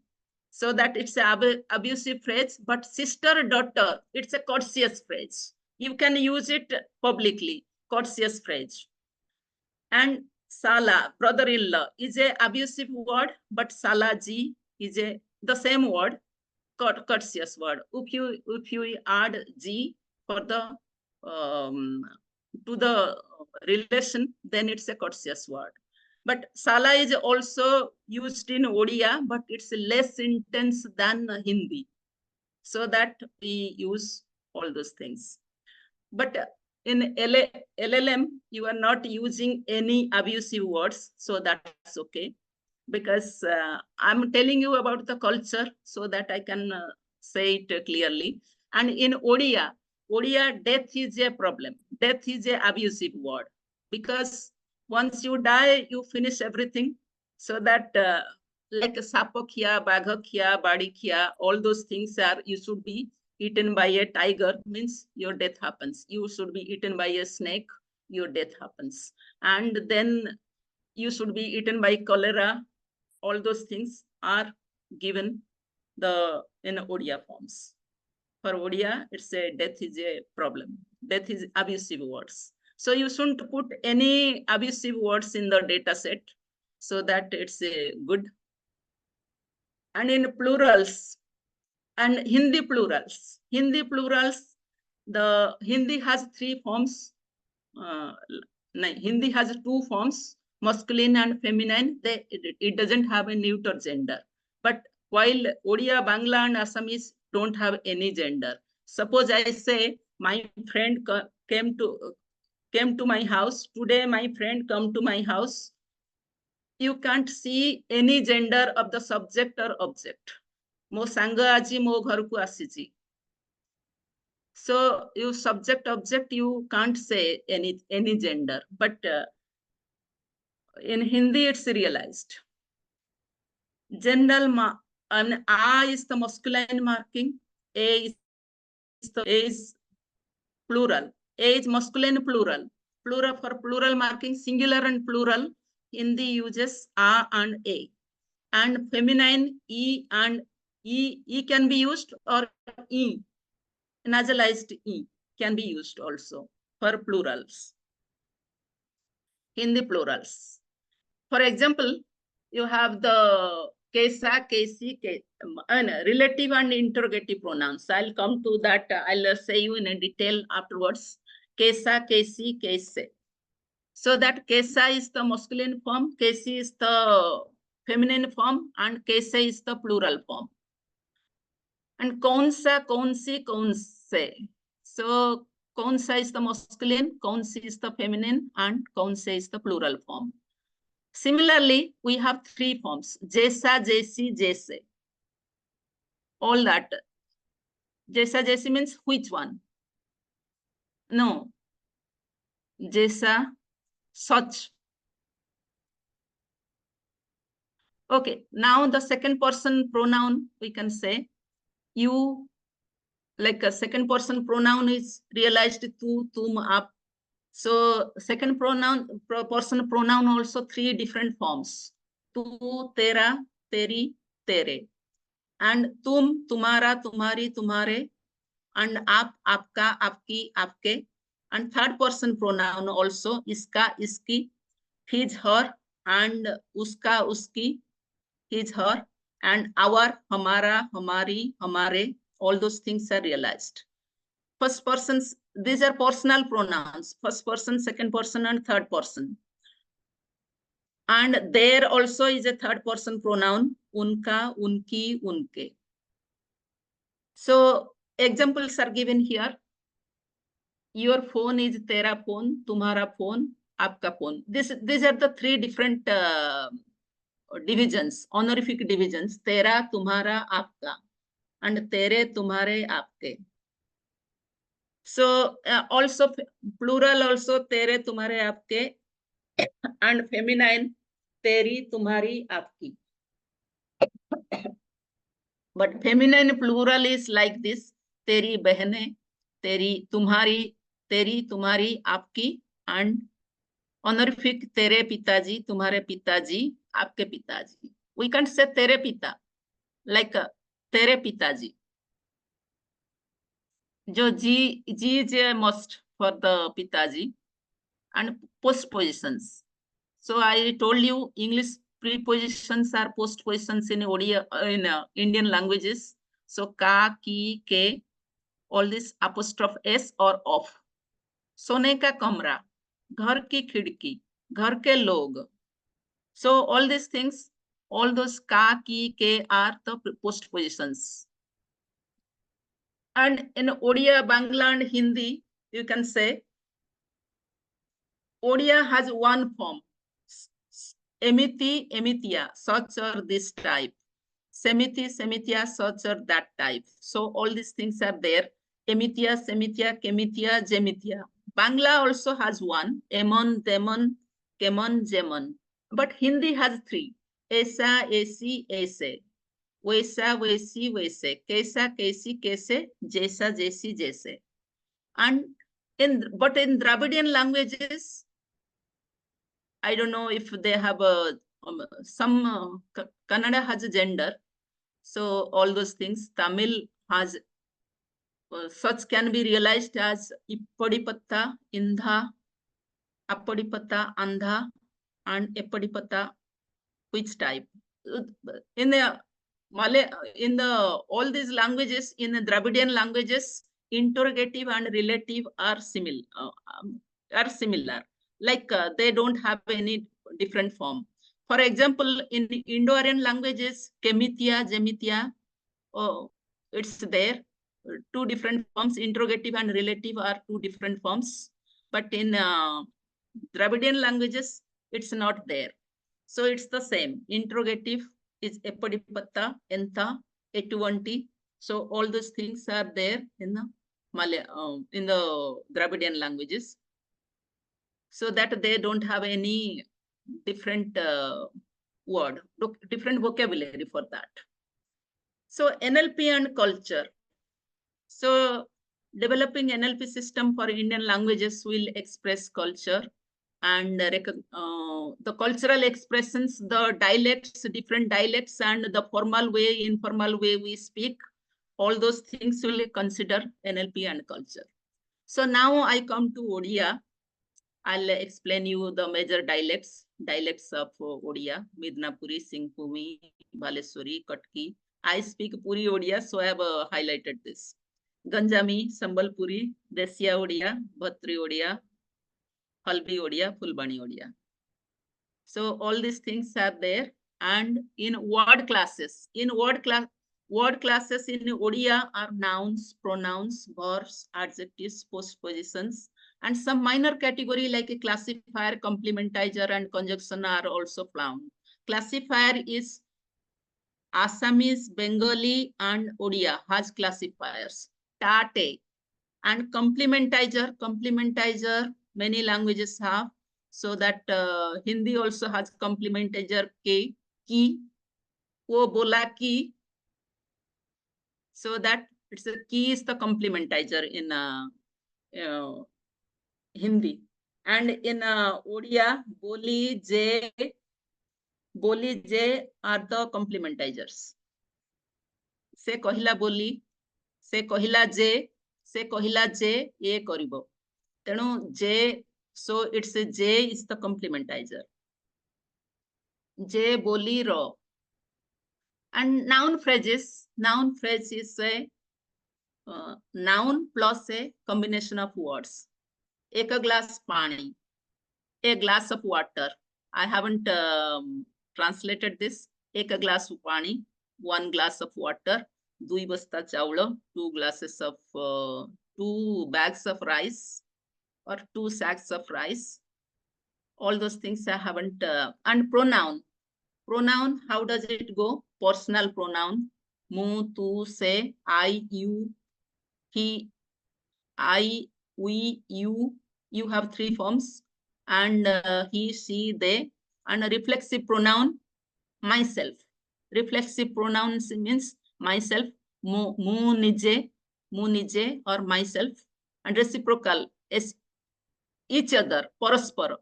[SPEAKER 2] So that it's an abusive phrase, but sister daughter, it's a courteous phrase. You can use it publicly, courteous phrase. And sala, brother-in-law, is a abusive word, but salaji is the same word, courteous word. If you add G for the to the relation, then it's a courteous word. But sala is also used in Odia, but it's less intense than Hindi. So that we use all those things. But in LLM, you are not using any abusive words, so that's okay. because I'm telling you about the culture so that I can say it clearly. And in Odia, death is a problem. Death is a abusive word, because once you die, you finish everything. So that like sapokya, bagakya, badikya, all those things are, you should be eaten by a tiger, means your death happens. You should be eaten by a snake, your death happens. And then you should be eaten by cholera. All those things are given in Odia forms. For Odia, it's a death is a problem. Death is abusive words. So you shouldn't put any abusive words in the data set, so that it's good. And in plurals, and Hindi plurals, the Hindi has 3 forms. Hindi has 2 forms, masculine and feminine. It doesn't have a neuter gender. But while Odia, Bangla, and Assamese don't have any gender. Suppose I say my friend came to my house. Today my friend come to my house. You can't see any gender of the subject or object. Mo sanga aji mo gharku asichi. So you subject object, you can't say any gender, but in Hindi it's realized. General and A is the masculine marking, A is plural, A is masculine plural. Plural for plural marking, singular and plural. Hindi uses A and A, and feminine E and E can be used, or E, nasalized E can be used also for plurals. Hindi plurals. For example, you have the kesa, kesi, relative and interrogative pronouns. I'll come to that. I'll say you in a detail afterwards. Kesa, kesi, kese. So that kesa is the masculine form, kesi is the feminine form, and kese is the plural form. And kaunsa, kaunsi, kaunse. So kaunsa is the masculine, kaunsi is the feminine, and kaunse is the plural form. Similarly, we have 3 forms: jesa, jesi, jese. All that. Jesa, jesi means which one? No. Jesa, such. Okay, now the second person pronoun, we can say you, like a second person pronoun is realized tu, tum, up. So second person pronoun also 3 different forms: tu, tera, teri, tere. And tum, tumara, tumari, tumare. And aap, aapka, aapki, aapke. And third person pronoun also iska, iski, his, her, and uska, uski, his, her, and our, hamara, hamari, hamare. All those things are realized. First persons, these are personal pronouns: first person, second person, and third person. And there also is a third person pronoun: unka, unki, unke. So examples are given here. Your phone is tera phone, tumhara phone, aapka phone. These are the 3 different divisions, honorific divisions: tera, tumhara, aapka, and tere, tumhare, aapke. So also plural also tere, tumhare, aapke, and feminine teri, tumhari, aapki. But feminine plural is like this: teri behne, teri, tumhari, aapki, and honorific tere pitaji, tumhare pitaji, aapke pitaji. We can't say tere pita, like tere pitaji. Jo G is a must for the pitaji. And postpositions. So I told you English prepositions are postpositions in Odia, in Indian languages. So ka, ki, ke, all this apostrophe s or of. Sone ka kamra, ghar ki khidki, ghar ke log. So all these things, all those ka, ki, ke are the postpositions. And in Odia, Bangla, and Hindi, you can say Odia has 1 form. emiti, emitia, such or this type. Semiti, semitia, such or that type. So all these things are there. Emitia, semitia, kemitia, gemitia. Bangla also has one. Emon, demon, kemon, jemon. But Hindi has three. Esa, esi, ese. Wesa, wesi, wese. Kesa, kesi, kese. Jesa, jesi, jese. And in Dravidian languages, I don't know if they have some Kannada has a gender. So all those things. Tamil has such can be realized as Ippadipatta, Indha, Appadipatta, Andha, and Epadipatta. Which type? In the Malay, in the all these languages, in the Dravidian languages, interrogative and relative are similar. Like they don't have any different form. For example, in the Indo-Aryan languages, Kemitia, Gemitia, it's there. Two different forms, interrogative and relative are two different forms. But in Dravidian languages, it's not there. So it's the same. Interrogative is Epadipatta, Entha, Etuvanti. So all those things are there in the in the Dravidian languages. So that they don't have any different word, different vocabulary for that. So NLP and culture. So developing NLP system for Indian languages will express culture and the cultural expressions, the dialects, different dialects, and the formal way, informal way we speak. All those things will consider NLP and culture. So now I come to Odia. I'll explain you the major dialects of Odia: Midnapuri, Singhbhumi, Baleswari, Katki. I speak Puri Odia, so I have highlighted this. Ganjami, Sambalpuri, Desia Odia, Bhatri Odia, Halbi Odia, Fulbani Odia. So all these things are there. And in word classes, word classes in Odia are nouns, pronouns, verbs, adjectives, postpositions, and some minor category like a classifier, complementizer, and conjunction are also found. Classifier is Assamese, Bengali, and Odia has classifiers. Tate and complementizer, many languages have. So that Hindi also has complementizer K, ki, wo bola ki. So that it's a key is the complementizer in Hindi. And in Odia, boli, je are the complementizers. Se kohila boli, se kohila je, ye koribo. Tenu je, so it's a J is the complementizer. J boli ro. And noun phrases. Noun phrase is a noun plus a combination of words. Ek glass pani, a glass of water. I haven't translated this. Ek glass of pani, 1 glass of water. 2 basta chawla, 2 glasses of 2 bags of rice, or 2 sacks of rice. All those things I haven't. And pronoun. Pronoun, how does it go? Personal pronoun. Mu, tu, se, I, you, he, I, we, you. You have 3 forms. And he, she, they. And a reflexive pronoun, myself. Reflexive pronouns means myself. Mu, nije, or myself. And reciprocal is each other, paraspara.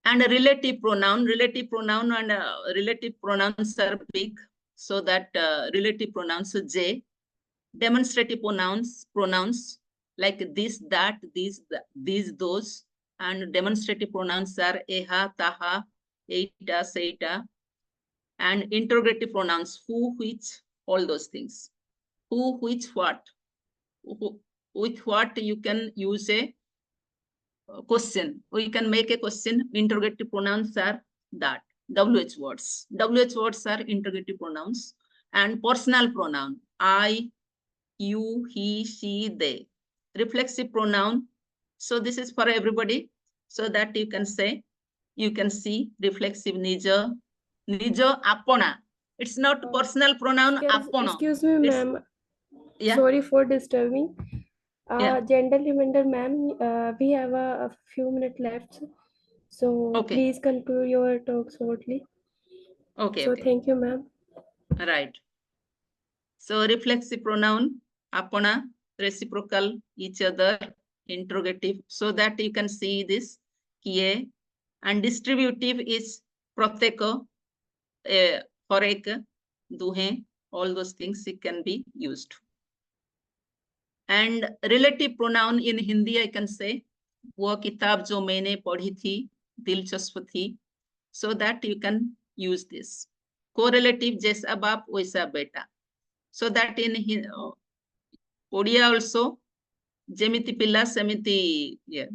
[SPEAKER 2] And a relative pronoun and relative pronouns are big. So that relative pronouns are J. Demonstrative pronouns like this, that, these, those. And demonstrative pronouns are eha, taha, eita, seita. And interrogative pronouns who, which, all those things. Who, which, what. With what you can use a question. We can make a question. Interrogative pronouns are that. WH words. WH words are interrogative pronouns. And personal pronoun. I, you, he, she, they. Reflexive pronoun. So this is for everybody. So that you can say you can see reflexive nijo, nijo apona. It's not personal pronoun apona.
[SPEAKER 5] Excuse me, ma'am.
[SPEAKER 2] Yeah.
[SPEAKER 5] Sorry for disturbing.
[SPEAKER 2] Yeah.
[SPEAKER 5] Gentle reminder, ma'am. We have a few minutes left, so
[SPEAKER 2] Okay.
[SPEAKER 5] please conclude your talk shortly.
[SPEAKER 2] Okay.
[SPEAKER 5] So
[SPEAKER 2] Okay.
[SPEAKER 5] thank you, ma'am.
[SPEAKER 2] Right. So reflexive pronoun apona, reciprocal, each other, interrogative, so that you can see this kiye, and distributive is proteko, horek, duhe, all those things it can be used. And relative pronoun in Hindi I can say वो किताब जो मैंने पढ़ी थी दिलचस्प थी, so that you can use this. Correlative जैसा बाप वैसा बेटा, so that in Odia also जेमिति पिल्ला सेमिति, yeah.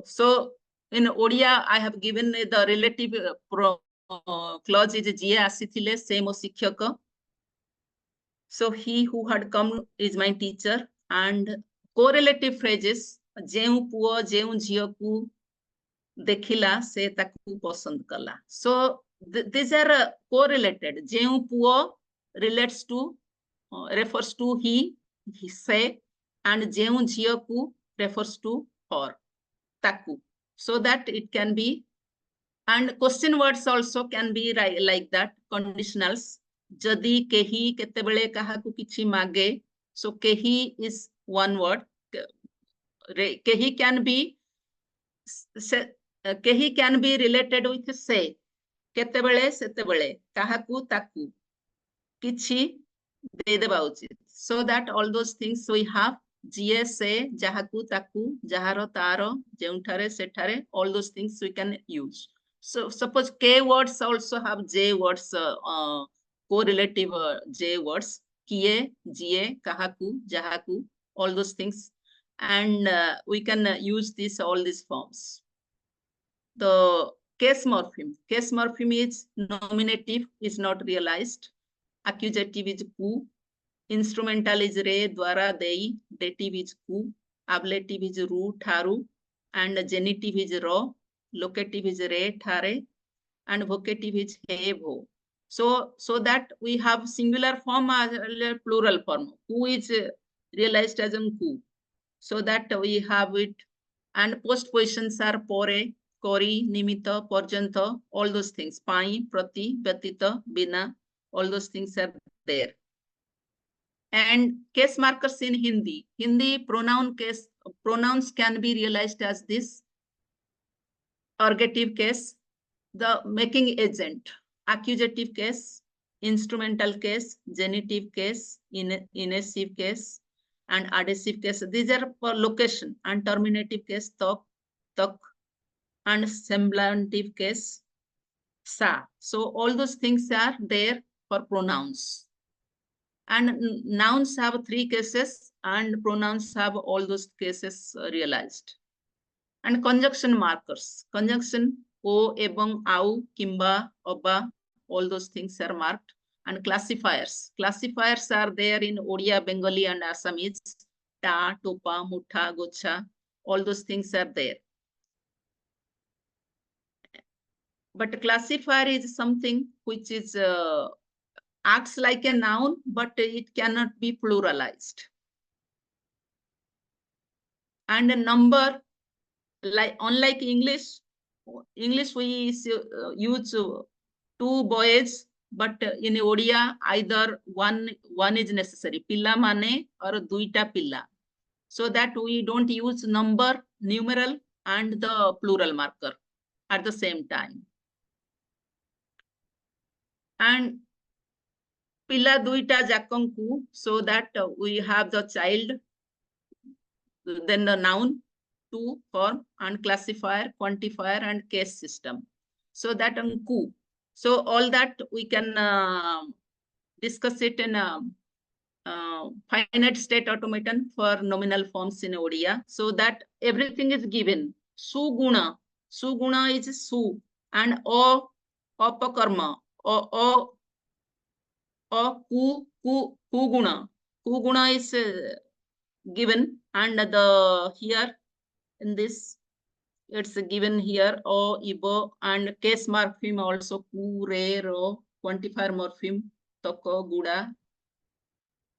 [SPEAKER 2] So in Odia I have given the relative clause is जिए आसीथिले से मो शिक्षक. So he who had come is my teacher. And correlative phrases जेउ पुओ जेउ झियो को देखिला से ताकू पसंद कला. So these are correlated. जेउ पुओ relates to refers to he say, and जेउ झियो को refers to her, taku, so that it can be. And question words also can be like that, conditionals. Jadi kehi ketebele kahaku kichi mage, so kehi is one word. Kehi can be related with say. Ketebele setebele kahaku taku kichi dedeba uchit. So that all those things we have jiye se jahaku taku jaharo taro jeuntare setare, all those things we can use. So suppose K words also have J words, correlative J words, kiye, jiye, kahaku, jahaku, all those things. And we can use all these forms. The case morpheme is nominative, is not realized. Accusative is ku. Instrumental is re, dwara, dei. Dative is ku. Ablative is ru, tharu. And genitive is ro. Locative is re, thare. And vocative is he, vo. So that we have singular form as plural form. Ku is realized as an ku. So that we have it. And postpositions are pore, kori, nimita, porjanta, all those things. Pai, prati, vyatita, bina, all those things are there. And case markers in Hindi. Hindi pronouns can be realized as this. Ergative case, the making agent. Accusative case, instrumental case, genitive case, inessive case, and adhesive case. These are for location. And terminative case, tak, and substantive case, sa. So all those things are there for pronouns. And nouns have 3 cases, and pronouns have all those cases realized. And conjunction markers. Conjunction, o, ebong, au, kimba, oba, all those things are marked. And classifiers. Classifiers are there in Odia, Bengali, and Assamese. Ta, topa, mutha, gocha, all those things are there. But classifier is something which is acts like a noun, but it cannot be pluralized. And a number, unlike English we use 2 boys, but in Odia either one is necessary. Pilla mane or duita pilla. So that we don't use number, numeral, and the plural marker at the same time. And pilla duita jakanku, so that we have the child, then the noun, 2 form, and classifier, quantifier, and case system. So that ku. So all that we can discuss it in finite state automaton for nominal forms in Odia. So that everything is given. Suguna is su, and o apakarma, o kuguna is given, and the here in this It's given here, o, ibo, and case morpheme also, ku, re, ro, quantifier morpheme, toko, guda.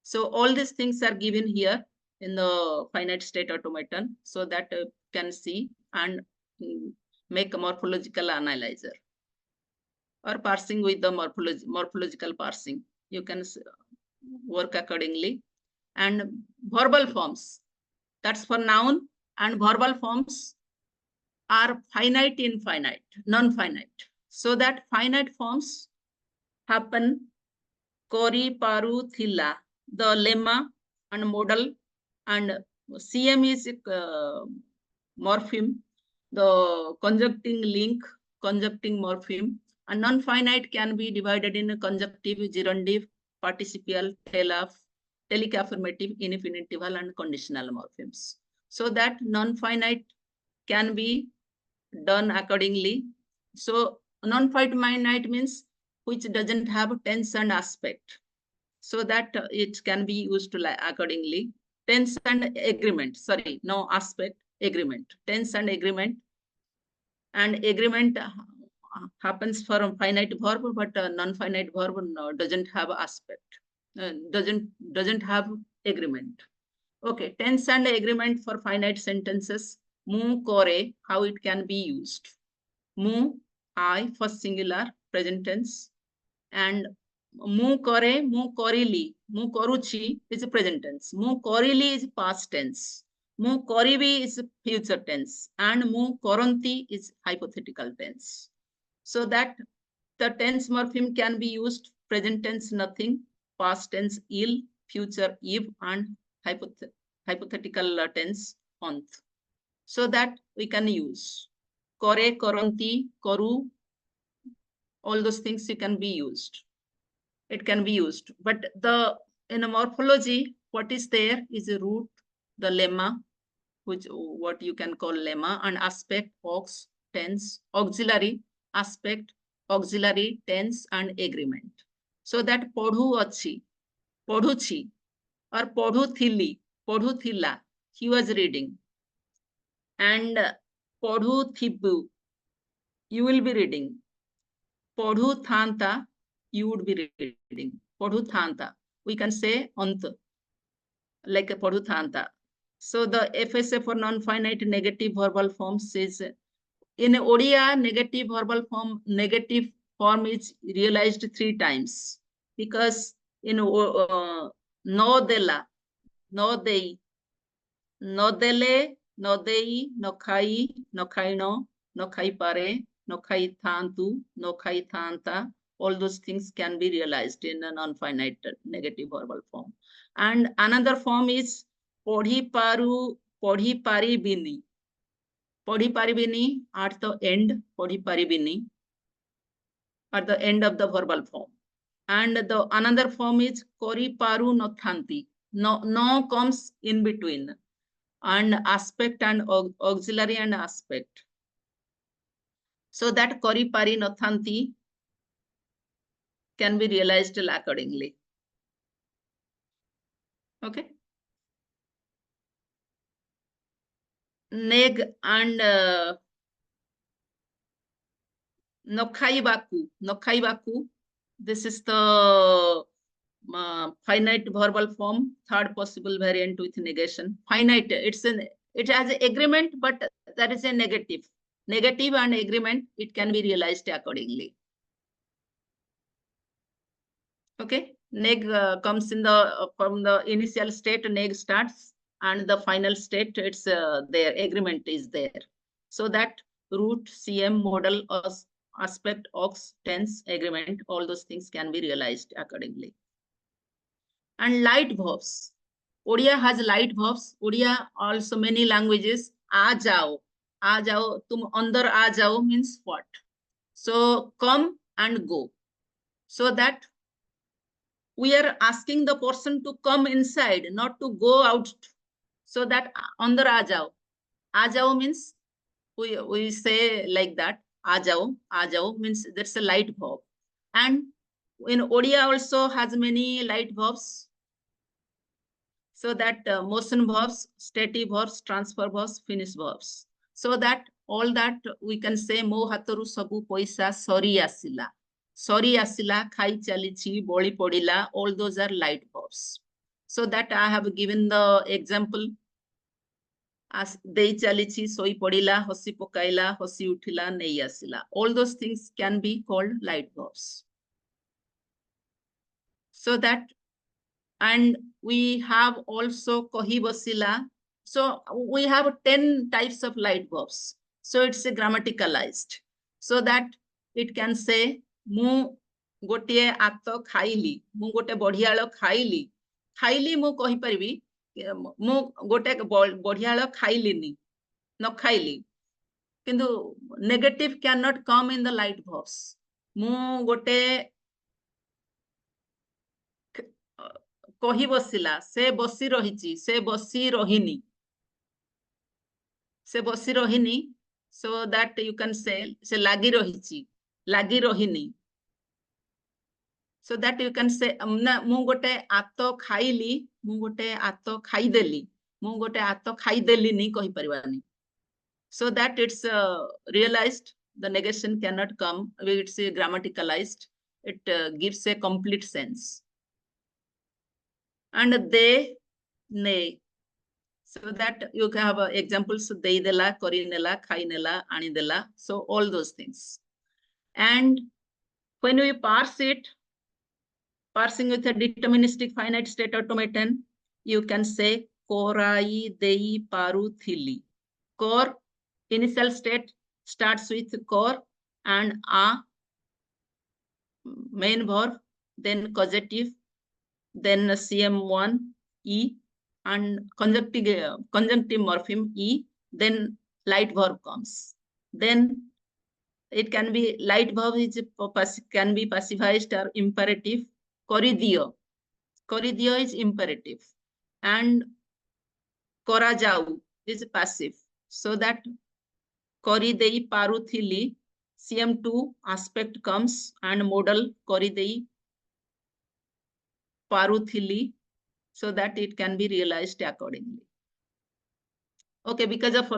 [SPEAKER 2] So all these things are given here in the finite state automaton, so that can see and make a morphological analyzer or parsing with the morphological parsing. You can work accordingly. And verbal forms, that's for noun, and verbal forms are finite, infinite, non-finite. So that finite forms happen Kori, Paru, Thila, the lemma and modal, and CM is morpheme, the conjuncting link, conjuncting morpheme, and non-finite can be divided in conjunctive, gerundive, participial, telaf, telic affirmative, infinitival, and conditional morphemes. So that non-finite can be done accordingly. So non-finite means which doesn't have tense and aspect, so that it can be used accordingly. Tense and agreement, sorry, no aspect, agreement. Tense and agreement happens for a finite verb, but a non-finite verb doesn't have aspect, doesn't have agreement. Okay, tense and agreement for finite sentences. Mu, kore, how it can be used. Mu, I, first singular, present tense. And mu kore, mu korili, mu koruchi is a present tense. Mu korili is past tense. Mu koribi is future tense. And mu koronti is hypothetical tense. So that the tense morpheme can be used present tense nothing, past tense il, future if, and hypothetical tense onth. So that we can use kore, koronti, koru, all those things you can be used. It can be used, but in a morphology, what is there is a root, the lemma, which what you can call lemma, and aspect, aux, tense, auxiliary, aspect, auxiliary, tense, and agreement. So that podhu achi, podhuchi, or podhuthili, podhuthila, he was reading, and podhuthibu, you will be reading. Podhuthanta, you would be reading. Podhuthanta, we can say ant, like a podhuthanta. So the FSA for non-finite negative verbal forms is, in Odia, negative verbal form, negative form is realized 3 times, because in no dela, no dei, no dele, no dei, no khai, no khaino, no khai pare, no khai thantu, no khai thanta, all those things can be realized in a non-finite negative verbal form. And another form is podhi paru, podhi pari bini. Podhi pari bini at the end, podhi pari bini at the end of the verbal form. And the another form is kori paru no thanti. No comes in between, and aspect and auxiliary and aspect. So that kori pari no thanti can be realized accordingly. Okay. Neg and nokhaibaku. This is the finite verbal form, third possible variant with negation. Finite, it has an agreement, but that is a negative. Negative and agreement, it can be realized accordingly. Okay, neg comes in from the initial state, neg starts, and the final state, it's their agreement is there. So that root, CM, modal, aspect, aux, tense, agreement, all those things can be realized accordingly. And light verbs. Odia has light verbs. Odia also many languages. A jao, tum andar a jao means what? So come and go. So that we are asking the person to come inside, not to go out. So that andar a jao. A jao means we say like that. A jao means that's a light verb. And in Odia also has many light verbs. So that motion verbs, stative verbs, transfer verbs, finish verbs. So that all that we can say mo hataru sabu paisa sari asila. Sari asila, khai chalichi, boli podila, all those are light verbs. So that I have given the example. As dei chalichi, soi podila, hosi pokaila, hosi utila, nei asila. All those things can be called light verbs. So that, and we have also kohi basila. So we have 10 types of light verbs. So it's a grammaticalized. So that it can say, mu gotie ato khaili, mu gote bodhialo khaili. Khaili mu kohi paribi, mu gote bodhialo khailini, no khaili. Kintu negative cannot come in the light verbs. Mu gote कही बसिला से बसी रही से बसी रहीनी से बसी रहीनी so that you can say से लागी रहीनी so that you can say मु गोटे आतो खाइली मु गोटे आतो खाइदेली मु गोटे आतो खाइदेलीनी कहि परिबानी so that it's realized the negation cannot come, it's grammaticalized, it gives a complete sense. And they, nay. So that you can have examples, dei dela, korinela, khainela, anidela. So all those things. And when we parse it, parsing with a deterministic finite state automaton, you can say korai dei paruthili. Kor, initial state starts with kor and a, main verb, then causative, then CM1, E, and conjunctive morpheme E, then light verb comes. Then it can be, light verb is can be passivized or imperative. Koridio is imperative. And korajau is passive. So that koridei paruthili, CM2 aspect comes and modal koridei paruthili, so that it can be realized accordingly. Okay, because of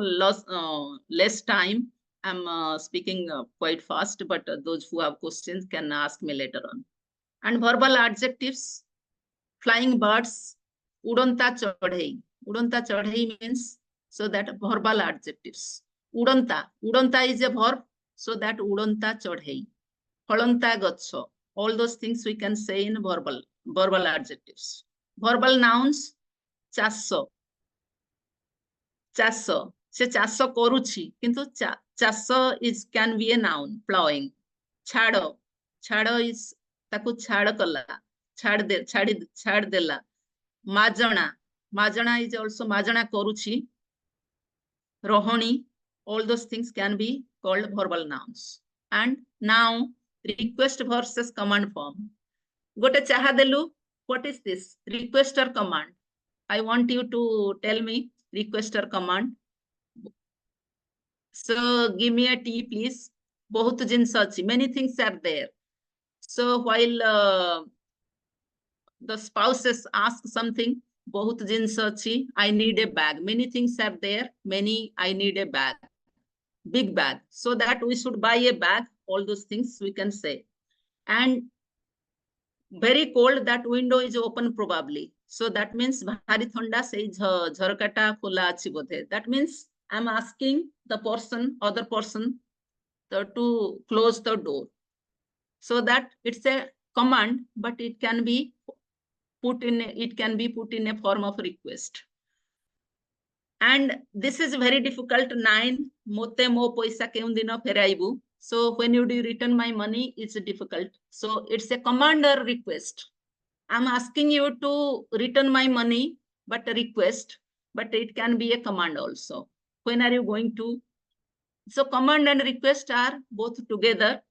[SPEAKER 2] less time, I'm speaking quite fast, but those who have questions can ask me later on. And verbal adjectives, flying birds, udanta chodhei. Udanta chodhei means, so that verbal adjectives. Udanta is a verb, so that udanta chodhei. Holanta gotcho. All those things we can say in verbal adjectives. Verbal nouns, chaso. Chaso. Se chaso koruchi. Kintu chaso is can be a noun, plowing. Chado. Chado is taku chad kala. Chad dela. Majana. Majana is also majana koruchi. Rohoni. All those things can be called verbal nouns. And now, request versus command form. Gote chaha delu. What is this? Request or command? I want you to tell me request or command. So give me a T, please. Bahut jinsa achi. Many things are there. So while the spouses ask something, bahut jinsa achi, I need a bag. Many things are there. Many, I need a bag. Big bag. So that we should buy a bag. All those things we can say. And very cold, that window is open probably. So that means bhari thanda sei jharkata khola achi bodhe. That means I'm asking the person, other person, to close the door. So that it's a command, but it can be put in a form of request. And this is very difficult. 9 mote mo paisa keun dino feraibu. So when you do return my money, it's difficult. So it's a command or request. I'm asking you to return my money, but a request, but it can be a command also. When are you going to? So command and request are both together.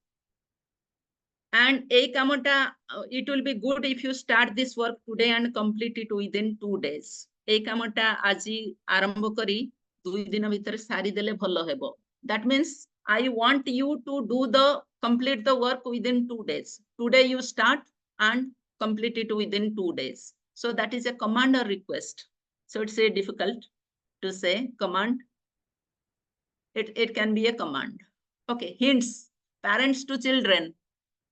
[SPEAKER 2] And a kamata, it will be good if you start this work today and complete it within 2 days. A kamata aji arambo kari 2 dina bhitere sari dele bhallo hebo. That means I want you to complete the work within 2 days. Today you start and complete it within 2 days. So that is a command or request. So it's very difficult to say command. it can be a command. Okay, hints, parents to children.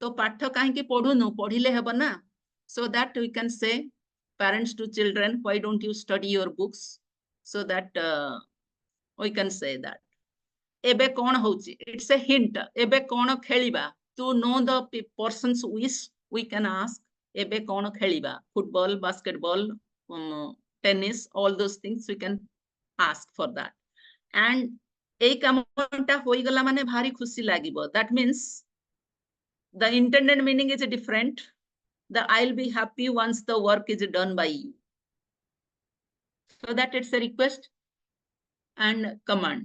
[SPEAKER 2] तो पाठ कहीं पढ़ुनु पढ़िले हेब ना, so that we can say parents to children, why don't you study your books, so that we can say that. एबे कौन होची, it's a hint. एबे कौन खेलिबा, to know the person's wish we can ask एबे कौन खेलिबा, football, basketball, tennis, all those things we can ask for that. And এই কামটা হই গলা মানে ভারি খুশি লাগিব, that means the intended meaning is different. The I'll be happy once the work is done by you. So that it's a request and command.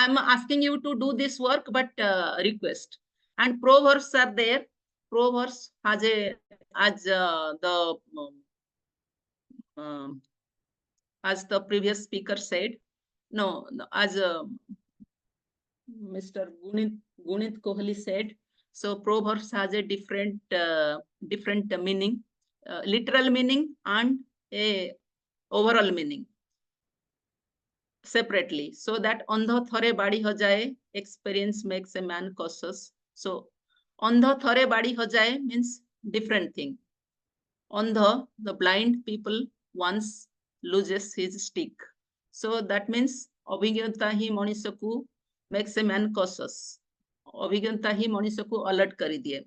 [SPEAKER 2] I'm asking you to do this work, but request. And proverbs are there. Proverbs has a, as the previous speaker said, no, as Mr. Guneet Kohli said, so proverbs has a different meaning, literal meaning and a overall meaning separately. So that andha thare badi ho jaye, experience makes a man cautious. So andha thare badi ho jaye means different thing. Andha, the blind people once loses his stick. So that means abhigyata hi manisaku makes a man cautious. अभिज्ञता ही मनीष को alert करी दिए.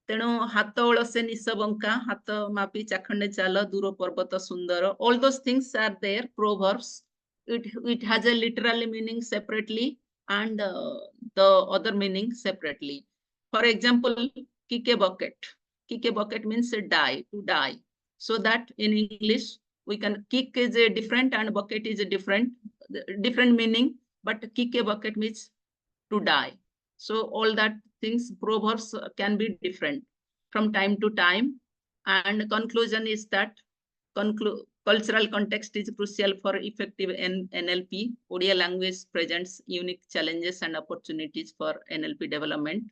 [SPEAKER 2] तेणु हाथ ओलसे निश बंका, हाथ मापी चाखंडे चाल, दूर पर्वत सुंदर, all those things are there. Proverbs, it has a literal meaning separately and the other meaning separately. For example, kick a bucket. Kick a bucket means die, to die. So that in English we can, kick is a different and bucket is a different meaning, but kick a bucket means to die. So all that things, proverbs can be different from time to time. And conclusion is that cultural context is crucial for effective NLP. Odia language presents unique challenges and opportunities for NLP development.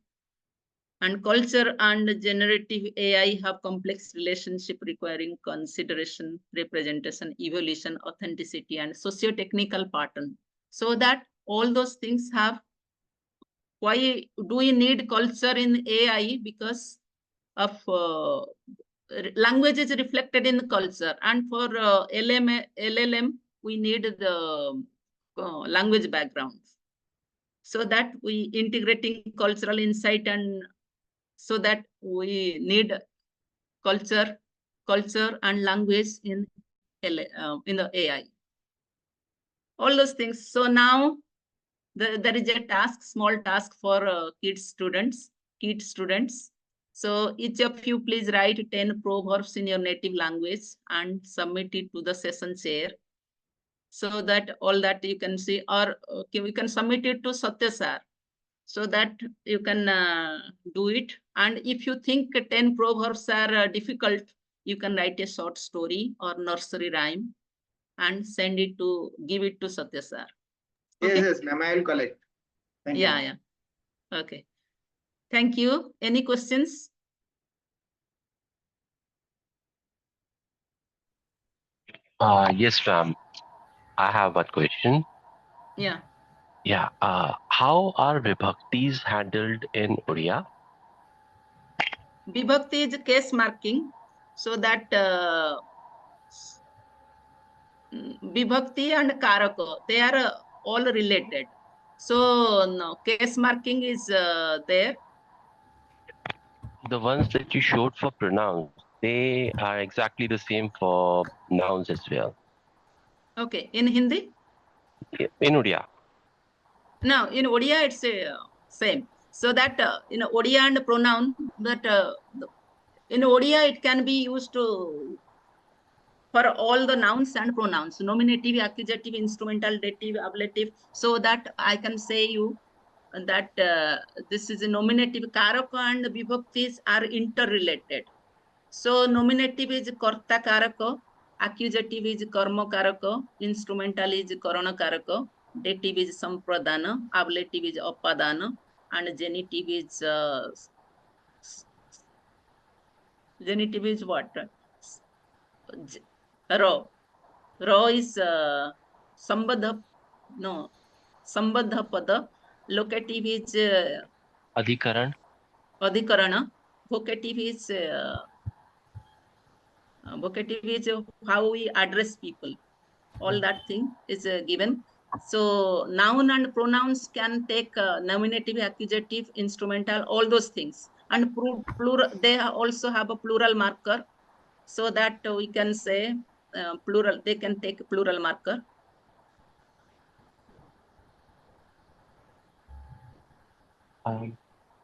[SPEAKER 2] And culture and generative AI have complex relationship requiring consideration, representation, evolution, authenticity, and socio-technical pattern. So that all those things have. Why do we need culture in AI? Because of language is reflected in culture, and for LLM we need the language background, so that we integrating cultural insight, and so that we need culture and language in the AI. All those things. So now there is a task, small task for KIIT students. So each of you please write 10 proverbs in your native language and submit it to the session chair, so that all that you can see, or we can submit it to Satya sir, so that you can do it. And if you think 10 proverbs are difficult, you can write a short story or nursery rhyme and give it to Satya sir. Okay?
[SPEAKER 3] Yes, ma'am, I will collect. Thank you.
[SPEAKER 2] Yeah. Okay. Thank you. Any questions?
[SPEAKER 6] Yes, ma'am. I have one question.
[SPEAKER 2] Yeah.
[SPEAKER 6] Yeah. How are vibhaktis handled in Odia?
[SPEAKER 2] Vibhakti is case marking, so that vibhakti and karaka, they are all related. So no, case marking is there.
[SPEAKER 6] The ones that you showed for pronouns, they are exactly the same for nouns as well.
[SPEAKER 2] Okay. In Hindi?
[SPEAKER 6] In Odia.
[SPEAKER 2] No, in Odia it's same. So that in Odia and pronoun, that in Odia it can be used to for all the nouns and pronouns, nominative, accusative, instrumental, dative, ablative, so that I can say you that this is a nominative. Karaka and vibhaktis are interrelated. So nominative is karta karaka, accusative is karma karaka, instrumental is karana karaka, dative is sampradana, ablative is apadana, and genitive is what? Ro. Ro is sambadha. No. Sambandha pada. Locative is
[SPEAKER 6] Adhikaran.
[SPEAKER 2] Adhikarana. Vocative is how we address people. All that thing is given. So noun and pronouns can take nominative, accusative, instrumental, all those things. And plural, they also have a plural marker, so that we can say plural. They can take plural marker.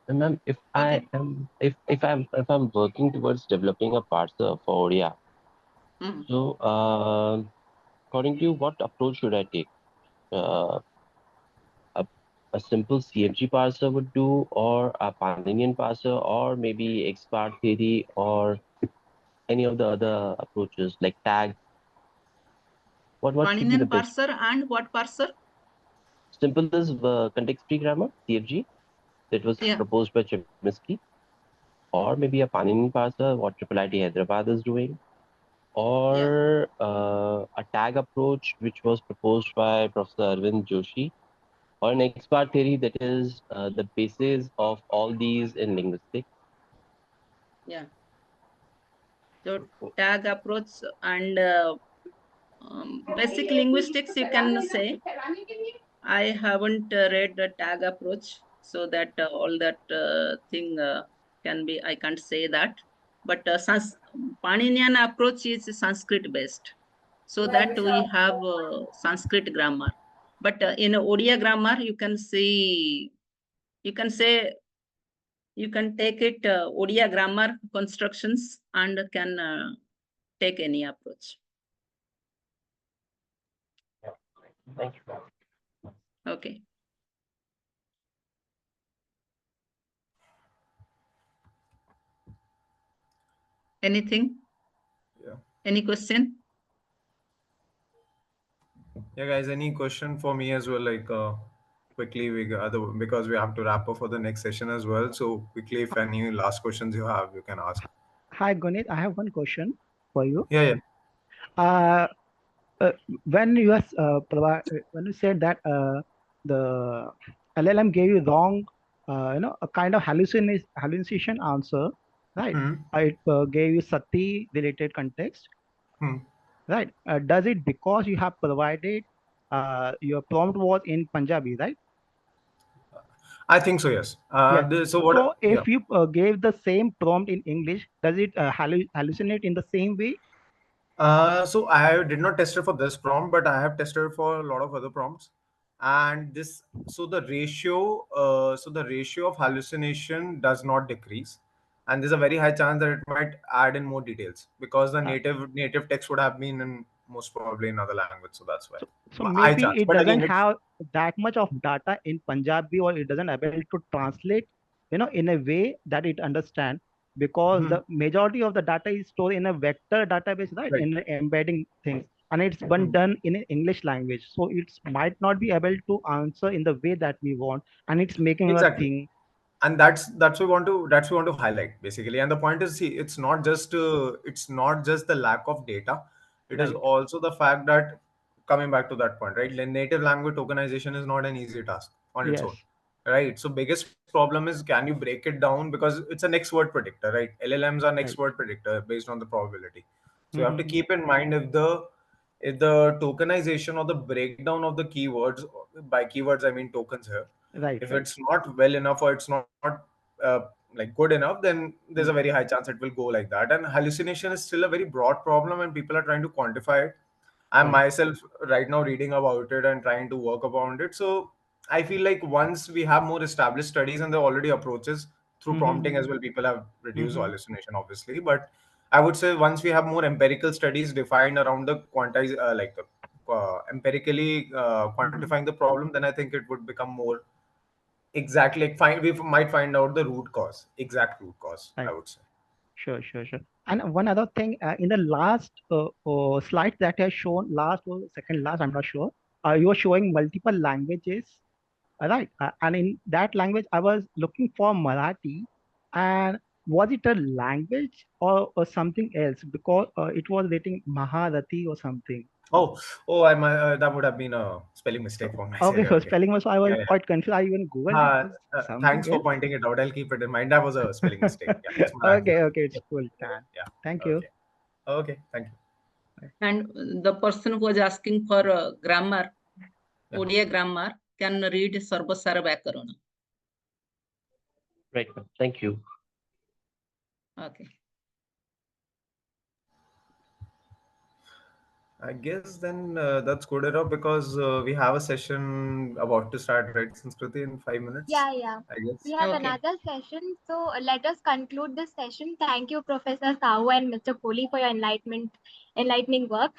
[SPEAKER 6] And ma'am, if
[SPEAKER 2] Okay.
[SPEAKER 6] if I'm working towards developing a parser for Odia, so according to you, what approach should I take? Uh, a, a simple CFG parser would do, or a Paninian parser, or maybe XBAR theory, or any of the other approaches like tag. What should be the
[SPEAKER 2] Paninian
[SPEAKER 6] best?
[SPEAKER 2] parser and what parser?
[SPEAKER 6] Simple is context-free grammar, CFG, that was proposed by Cheminsky, or maybe a Paninian parser, what IIIT Hyderabad is doing, or a tag approach, which was proposed by Professor Arvind Joshi, or an XBAR theory that is the basis of all these in linguistics.
[SPEAKER 2] Yeah. So tag approach and basic linguistics, you can say. I haven't read the tag approach, so that all that thing can be, I can't say that. But Paninian approach is Sanskrit based, so that we have Sanskrit grammar. But in Odia grammar, you can see, you can say, you can take it Odia grammar constructions and can take any approach.
[SPEAKER 6] Thank you.
[SPEAKER 2] Okay. Anything?
[SPEAKER 4] Yeah.
[SPEAKER 2] Any question?
[SPEAKER 4] Yeah, guys, any question for me as well? Like, quickly, because we have to wrap up for the next session as well. So quickly, if any last questions you have, you can ask.
[SPEAKER 7] Hi, Guneet. I have one question for you.
[SPEAKER 4] Yeah, yeah.
[SPEAKER 7] Uh, when you when you said that the LLM gave you wrong, a kind of hallucination answer, right? It gave you sati related context, right? Does it because you have provided your prompt was in Punjabi, right?
[SPEAKER 4] I think so, yes.
[SPEAKER 7] Yes.
[SPEAKER 4] So what?
[SPEAKER 7] So
[SPEAKER 4] Yeah.
[SPEAKER 7] if you gave the same prompt in English, does it hallucinate in the same way?
[SPEAKER 4] So I did not test it for this prompt, but I have tested for a lot of other prompts, and this so the ratio of hallucination does not decrease, and there's a very high chance that it might add in more details because the native text would have been in most probably in other language, so that's why
[SPEAKER 7] So
[SPEAKER 4] high
[SPEAKER 7] maybe
[SPEAKER 4] chance.
[SPEAKER 7] it
[SPEAKER 4] But
[SPEAKER 7] doesn't
[SPEAKER 4] again, it's
[SPEAKER 7] have that much of data in Punjabi, or it doesn't able to translate, in a way that it understand, because the majority of the data is stored in a vector database, right?
[SPEAKER 4] right.
[SPEAKER 7] In embedding things, and it's been done in an English language, so it might not be able to answer in the way that we want, and it's making a
[SPEAKER 4] Exactly.
[SPEAKER 7] thing.
[SPEAKER 4] And that's we want to highlight basically. And the point is, see, it's not just the lack of data. It is
[SPEAKER 7] Right,
[SPEAKER 4] also the fact that, coming back to that point, right, native language tokenization is not an easy task on its own,
[SPEAKER 7] yes,
[SPEAKER 4] right? So biggest problem is, can you break it down, because it's a next word predictor, right? LLMs are next
[SPEAKER 7] right.
[SPEAKER 4] word predictor based on the probability. So you have to
[SPEAKER 7] Mm-hmm.
[SPEAKER 4] keep in mind, if the tokenization or the breakdown of the keywords, by keywords I mean tokens here,
[SPEAKER 7] Right,
[SPEAKER 4] if
[SPEAKER 7] right.
[SPEAKER 4] it's not well enough or it's not like good enough, then there's a
[SPEAKER 7] Mm.
[SPEAKER 4] very high chance it will go like that. And hallucination is still a very broad problem, and people are trying to quantify it. I'm
[SPEAKER 7] Right.
[SPEAKER 4] myself right now reading about it and trying to work around it. So I feel like once we have more established studies, and there are already approaches through prompting
[SPEAKER 7] Mm-hmm.
[SPEAKER 4] as well, people have reduced
[SPEAKER 7] Mm-hmm.
[SPEAKER 4] hallucination, obviously. But I would say once we have more empirical studies defined around the quantize, like the empirically
[SPEAKER 7] Mm-hmm.
[SPEAKER 4] quantifying the problem, then I think it would become more exactly like we might find out the root cause, exact root cause, I
[SPEAKER 7] Right.
[SPEAKER 4] would say.
[SPEAKER 7] Sure, sure, sure. And one other thing, in the last slide that has shown, last or second last, I'm not sure, you were showing multiple languages, right? And in that language, I was looking for Marathi, and was it a language or something else? Because it was written Maharati or something.
[SPEAKER 4] Oh, that would have been a spelling mistake from my
[SPEAKER 7] Okay,
[SPEAKER 4] side.
[SPEAKER 7] so
[SPEAKER 4] Okay.
[SPEAKER 7] spelling was, I was
[SPEAKER 4] Yeah, yeah.
[SPEAKER 7] quite confused. I even Googled it. Was something
[SPEAKER 4] Thanks for
[SPEAKER 7] else?
[SPEAKER 4] pointing it out. I'll keep it in mind. That was a spelling mistake. Yeah, it's my bad.
[SPEAKER 7] Okay, okay, it's
[SPEAKER 4] Yeah.
[SPEAKER 7] cool.
[SPEAKER 4] Yeah.
[SPEAKER 7] Thank you.
[SPEAKER 4] Okay, thank you.
[SPEAKER 2] And the person who was asking for grammar, Odia grammar, can read Sarvasara Vyakarana.
[SPEAKER 6] Right. Thank you.
[SPEAKER 2] Okay.
[SPEAKER 4] I guess then that's good enough because we have a session about to start, right, Sanskriti, in 5 minutes?
[SPEAKER 1] Yeah.
[SPEAKER 4] I guess.
[SPEAKER 1] We have
[SPEAKER 2] Okay.
[SPEAKER 1] another session. So let us conclude this session. Thank you, Professor Sahoo and Mr. Kohli, for your enlightening work.